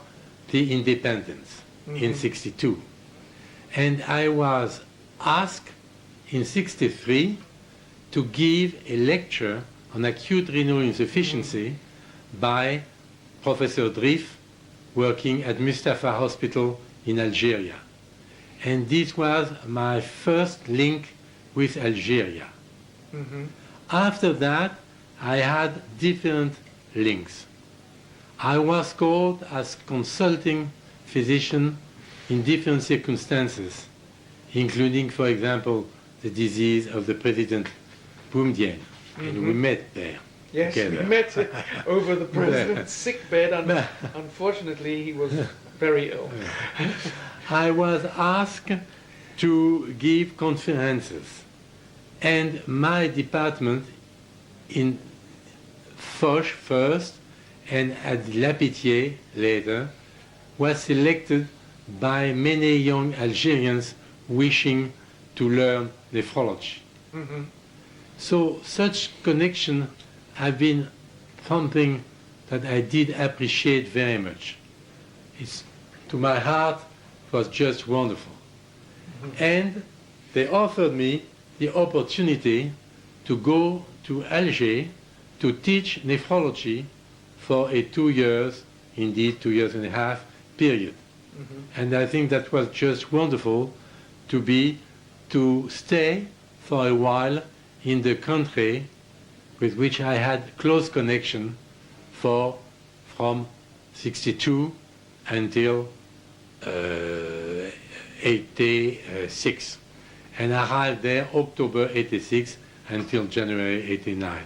the independence in 62. And I was asked in 63 to give a lecture on acute renal insufficiency by Professor Drif, working at Mustafa Hospital in Algeria. And this was my first link with Algeria. Mm-hmm. After that, I had different links. I was called as consulting physician in different circumstances, including, for example, the disease of the President Boumediene, and we met there. Yes, together. we met over the president's sick bed, and unfortunately he was very ill. I was asked to give conferences, and my department in Foch first and at La Pitié later was selected by many young Algerians wishing to learn nephrology. Mm-hmm. So such connection have been something that I did appreciate very much. It's, to my heart, it was just wonderful. Mm-hmm. And they offered me the opportunity to go to Alger to teach nephrology for a 2 years, indeed 2 years and a half period. Mm-hmm. And I think that was just wonderful to stay for a while in the country with which I had close connection from 62 until 86. And I arrived there October 86 until January 89.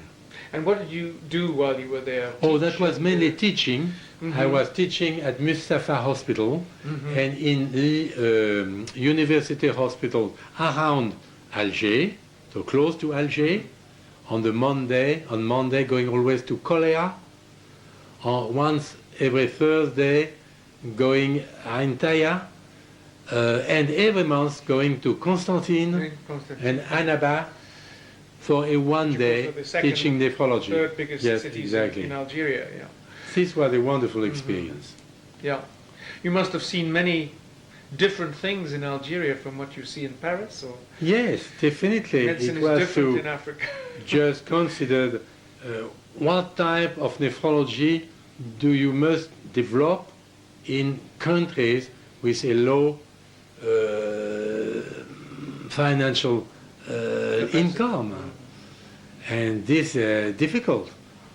And what did you do while you were there? Oh, that was mainly teaching. Mm-hmm. I was teaching at Mustafa Hospital and in the university hospital around Alger, so close to Alger, on Monday going always to Kolea, once every Thursday going Antaya, and every month going to Constantine and Annaba for a one-day teaching nephrology. Third biggest yes, cities exactly. in Algeria, yeah. This was a wonderful experience. Yeah. You must have seen many different things in Algeria from what you see in Paris, or? Yes, definitely. Medicine it is was different to in Africa. just consider what type of nephrology do you must develop in countries with a low financial income. And this is difficult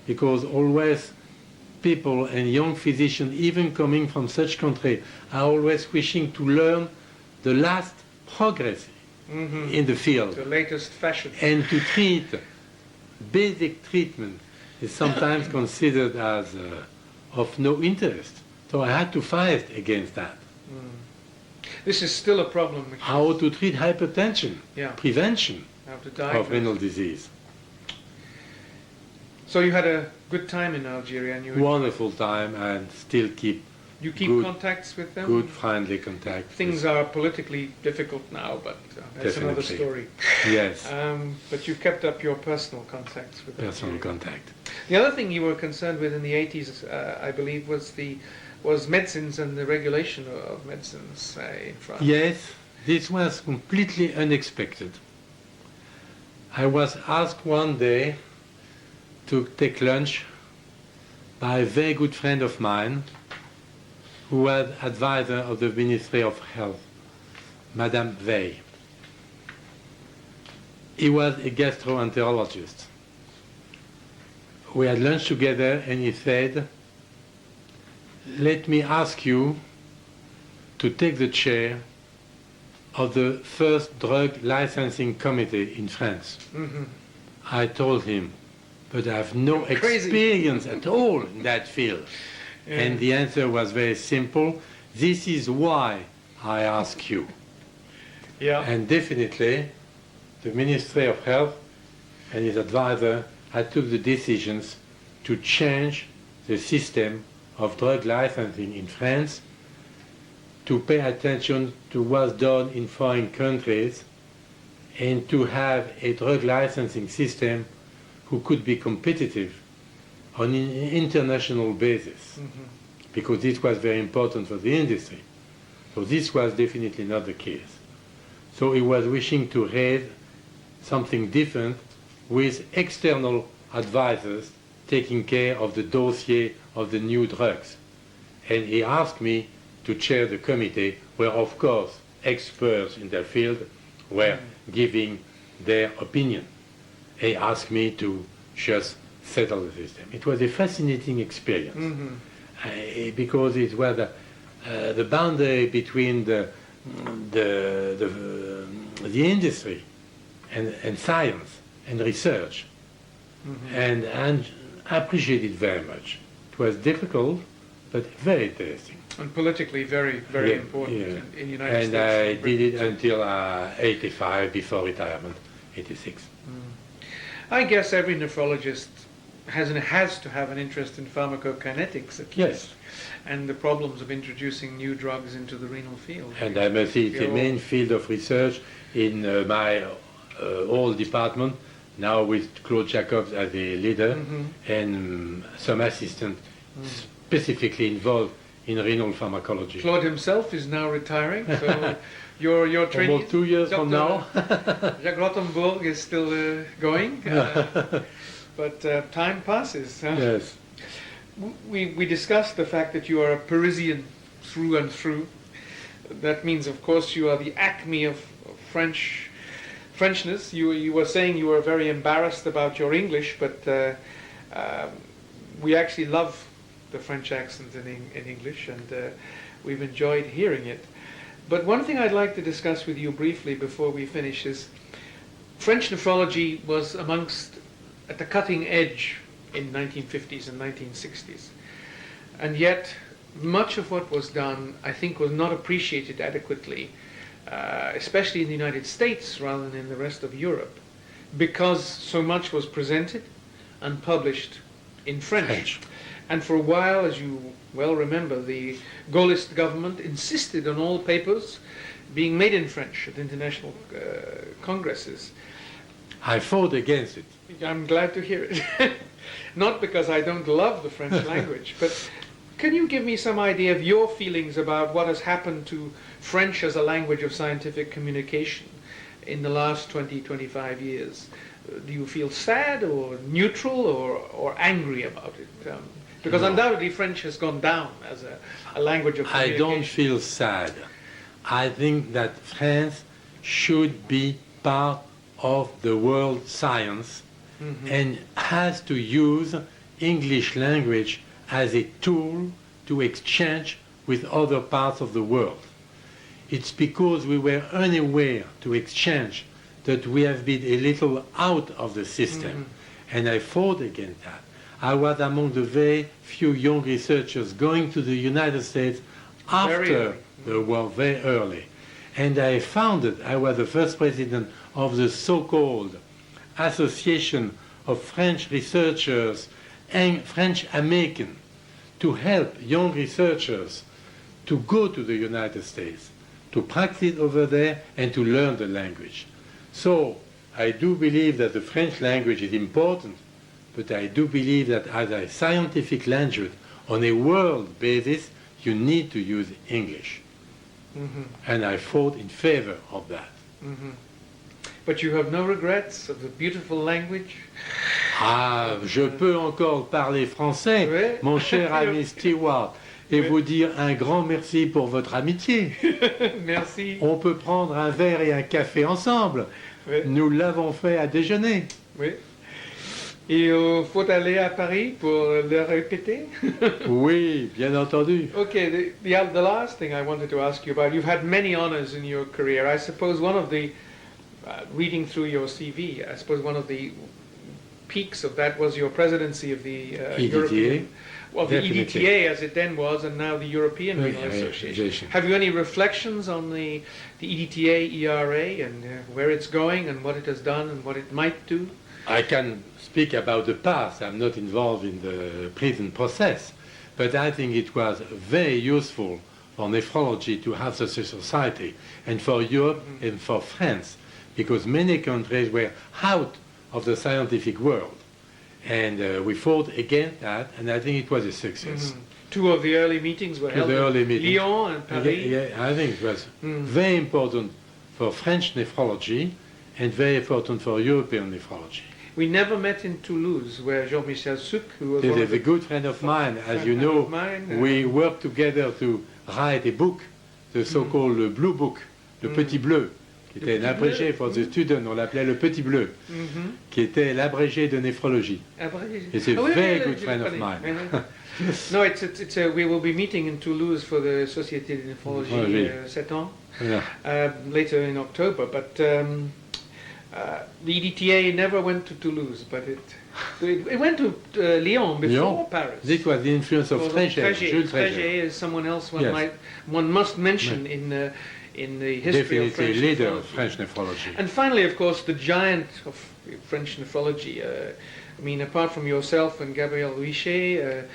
because always people and young physicians, even coming from such country, are always wishing to learn the last progress in the field. The latest fashion. And to treat, basic treatment is sometimes considered as of no interest. So I had to fight against that. This is still a problem. How to treat hypertension, prevention How to diagnose. of renal disease. So you had a good time in Algeria, and you Wonderful time, and still keep good contacts with them. Good, friendly contact. Things are politically difficult now, but that's another story. Yes. But you've kept up your personal contacts with Personal Algeria. contact. The other thing you were concerned with in the 80s, I believe, was medicines and the regulation of medicines in France. Yes, this was completely unexpected. I was asked one day to take lunch by a very good friend of mine who was advisor of the Ministry of Health, Madame Veil. He was a gastroenterologist. We had lunch together and he said, "Let me ask you to take the chair of the first drug licensing committee in France." Mm-hmm. I told him, "But I have no experience at all in that field." Yeah. And the answer was very simple. "This is why I ask you." Yeah. And definitely, the Ministry of Health and his advisor had took the decisions to change the system of drug licensing in France, to pay attention to what's done in foreign countries, and to have a drug licensing system who could be competitive on an international basis, because this was very important for the industry. So this was definitely not the case. So he was wishing to raise something different with external advisors taking care of the dossier of the new drugs. And he asked me to chair the committee where, of course, experts in their field were giving their opinion. he asked me to just settle the system. It was a fascinating experience because it was the boundary between the industry and science and research, and I appreciate it very much. It was difficult, but very interesting. And politically very, very important in the United States. And I did it until 85, before retirement, 86. I guess every nephrologist has to have an interest in pharmacokinetics at least, and the problems of introducing new drugs into the renal field. And I must say it's the main field of research in my old department, now with Claude Jacobs as the leader, and some assistants specifically involved in renal pharmacology. Claude himself is now retiring, so your training... About 2 years from now. Jacques Rothenburg is still going, but time passes. Yes. We discussed the fact that you are a Parisian through and through. That means, of course, you are the acme of Frenchness. You were saying you were very embarrassed about your English, but we actually love the French accent in English, and we've enjoyed hearing it. But one thing I'd like to discuss with you briefly before we finish is French nephrology was at the cutting edge in 1950s and 1960s. And yet, much of what was done, I think, was not appreciated adequately, especially in the United States rather than in the rest of Europe, because so much was presented and published in French. And for a while, as you well remember, the Gaullist government insisted on all papers being made in French at international congresses. I fought against it. I'm glad to hear it. Not because I don't love the French language, but can you give me some idea of your feelings about what has happened to French as a language of scientific communication in the last 20, 25 years? Do you feel sad or neutral or angry about it? Because undoubtedly French has gone down as a language of communication. I don't feel sad. I think that France should be part of the world science and has to use English language as a tool to exchange with other parts of the world. It's because we were unaware to exchange that we have been a little out of the system, and I fought against that. I was among the very few young researchers going to the United States after the war, very early. And I was the first president of the so-called Association of French Researchers and French American, to help young researchers to go to the United States, to practice over there and to learn the language. So I do believe that the French language is important, but I do believe that as a scientific language on a world basis, you need to use English. And I fought in favor of that. But you have no regrets of the beautiful language? Ah, je peux encore parler français, Oui. mon cher ami Stewart, et vous dire un grand merci pour votre amitié. Merci. On peut prendre un verre et un café ensemble. Oui. Nous l'avons fait à déjeuner. Oui. Il faut aller à Paris pour le répéter? Oui, bien entendu. Okay, the last thing I wanted to ask you about, you've had many honors in your career. I suppose one of the, reading through your CV, I suppose one of the peaks of that was your presidency of the European, well, the EDTA as it then was, and now the European Renal Association. Have you any reflections on the EDTA, ERA, and where it's going and what it has done and what it might do? I can speak about the past. I'm not involved in the present process, but I think it was very useful for nephrology to have such a society, and for Europe and for France, because many countries were out of the scientific world, and we fought against that, and I think it was a success. Two of the early meetings were held in Lyon and Paris. Yeah, I think it was very important for French nephrology and very important for European nephrology. We never met in Toulouse, where Jean-Michel Suc, who was He is a good friend of mine. As you know, we worked together to write a book, the so-called Blue Book, Le Petit Bleu, qui était un abrégé for the student, on l'appelait le petit bleu, qui était l'abrégé de néphrologie. It's a very good friend of mine. No, we will be meeting in Toulouse for the Société de Nephrologie 7 ans, later in October, but the EDTA never went to Toulouse, but it went to Lyon before Paris. This was the influence of Tréger. Jules Tréger is someone else one must mention in the history of French leader nephrology. of French nephrology. And finally, of course, the giant of French nephrology, I mean, apart from yourself and Gabriel Richet,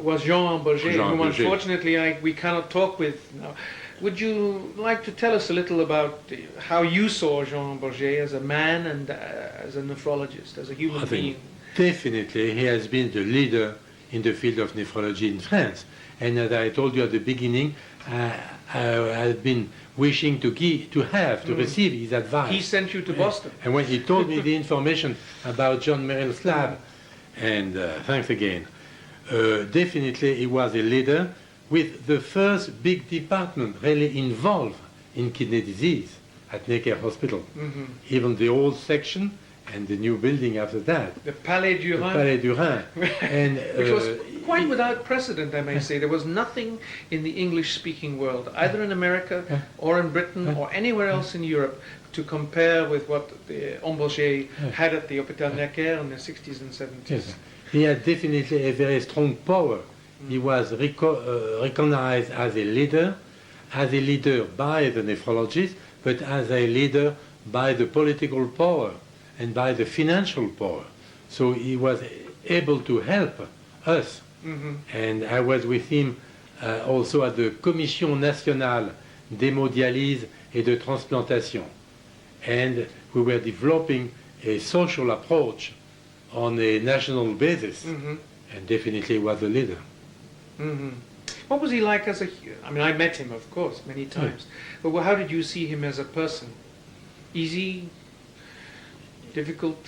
was Jean Berger, whom unfortunately we cannot talk with now. Would you like to tell us a little about how you saw Jean Berger as a man and as a nephrologist, as a human being? Definitely, he has been the leader in the field of nephrology in France. And as I told you at the beginning, I had been wishing to receive his advice. He sent you to Boston. And when he told me the information about John Merrill's lab, and thanks again, definitely he was a leader with the first big department really involved in kidney disease at Necker Hospital. Even the old section and the new building after that. The Palais du Rhin. The Palais du Rhin. And, which was quite without precedent, I may say. There was nothing in the English-speaking world, either in America or in Britain or anywhere else in Europe, to compare with what the Amberger had at the Hôpital Necker in the 60s and 70s. Yes. He had definitely a very strong power. He was recognized as a leader by the nephrologists, but as a leader by the political power and by the financial power. So he was able to help us. And I was with him also at the Commission nationale d'hémodialyse et de transplantation. And we were developing a social approach on a national basis. And definitely was a leader. What was he like as I mean, I met him, of course, many times. But how did you see him as a person? Easy? Difficult?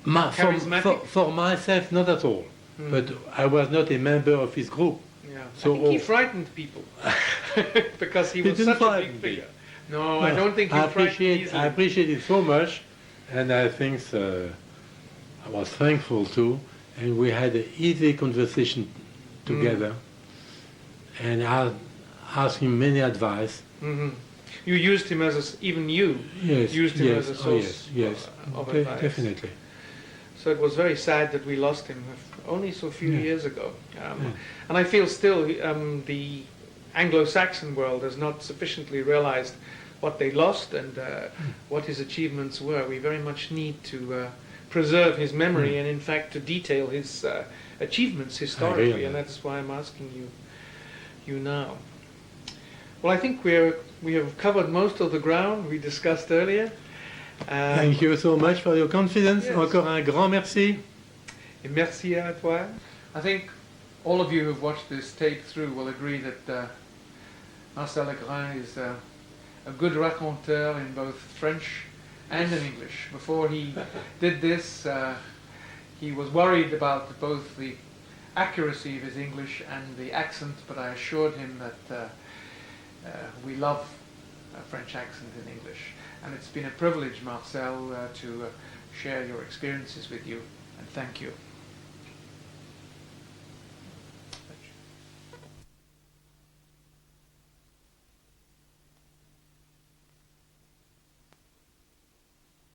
Charismatic? For myself, not at all. But I was not a member of his group. Yeah. So I think he frightened people because he was such a big figure. No, I don't think he frightened easily. I appreciate it so much, and I think I was thankful too, and we had an easy conversation together, and I asked him many advice. You used him as even you used him as a source of advice. Definitely. So it was very sad that we lost him only so few years ago. And I feel still the Anglo-Saxon world has not sufficiently realized what they lost and what his achievements were. We very much need to preserve his memory and in fact to detail his achievements historically, and that's why I'm asking you now. Well, I think we have covered most of the ground we discussed earlier. Thank you so much for your confidence. Yes. Encore un grand merci. Et merci à toi. I think all of you who've watched this tape through will agree that Marcel Legrain is a good raconteur in both French and in English. Before he did this, he was worried about both the accuracy of his English and the accent, but I assured him that we love a French accent in English. And it's been a privilege, Marcel, to share your experiences with you, and thank you.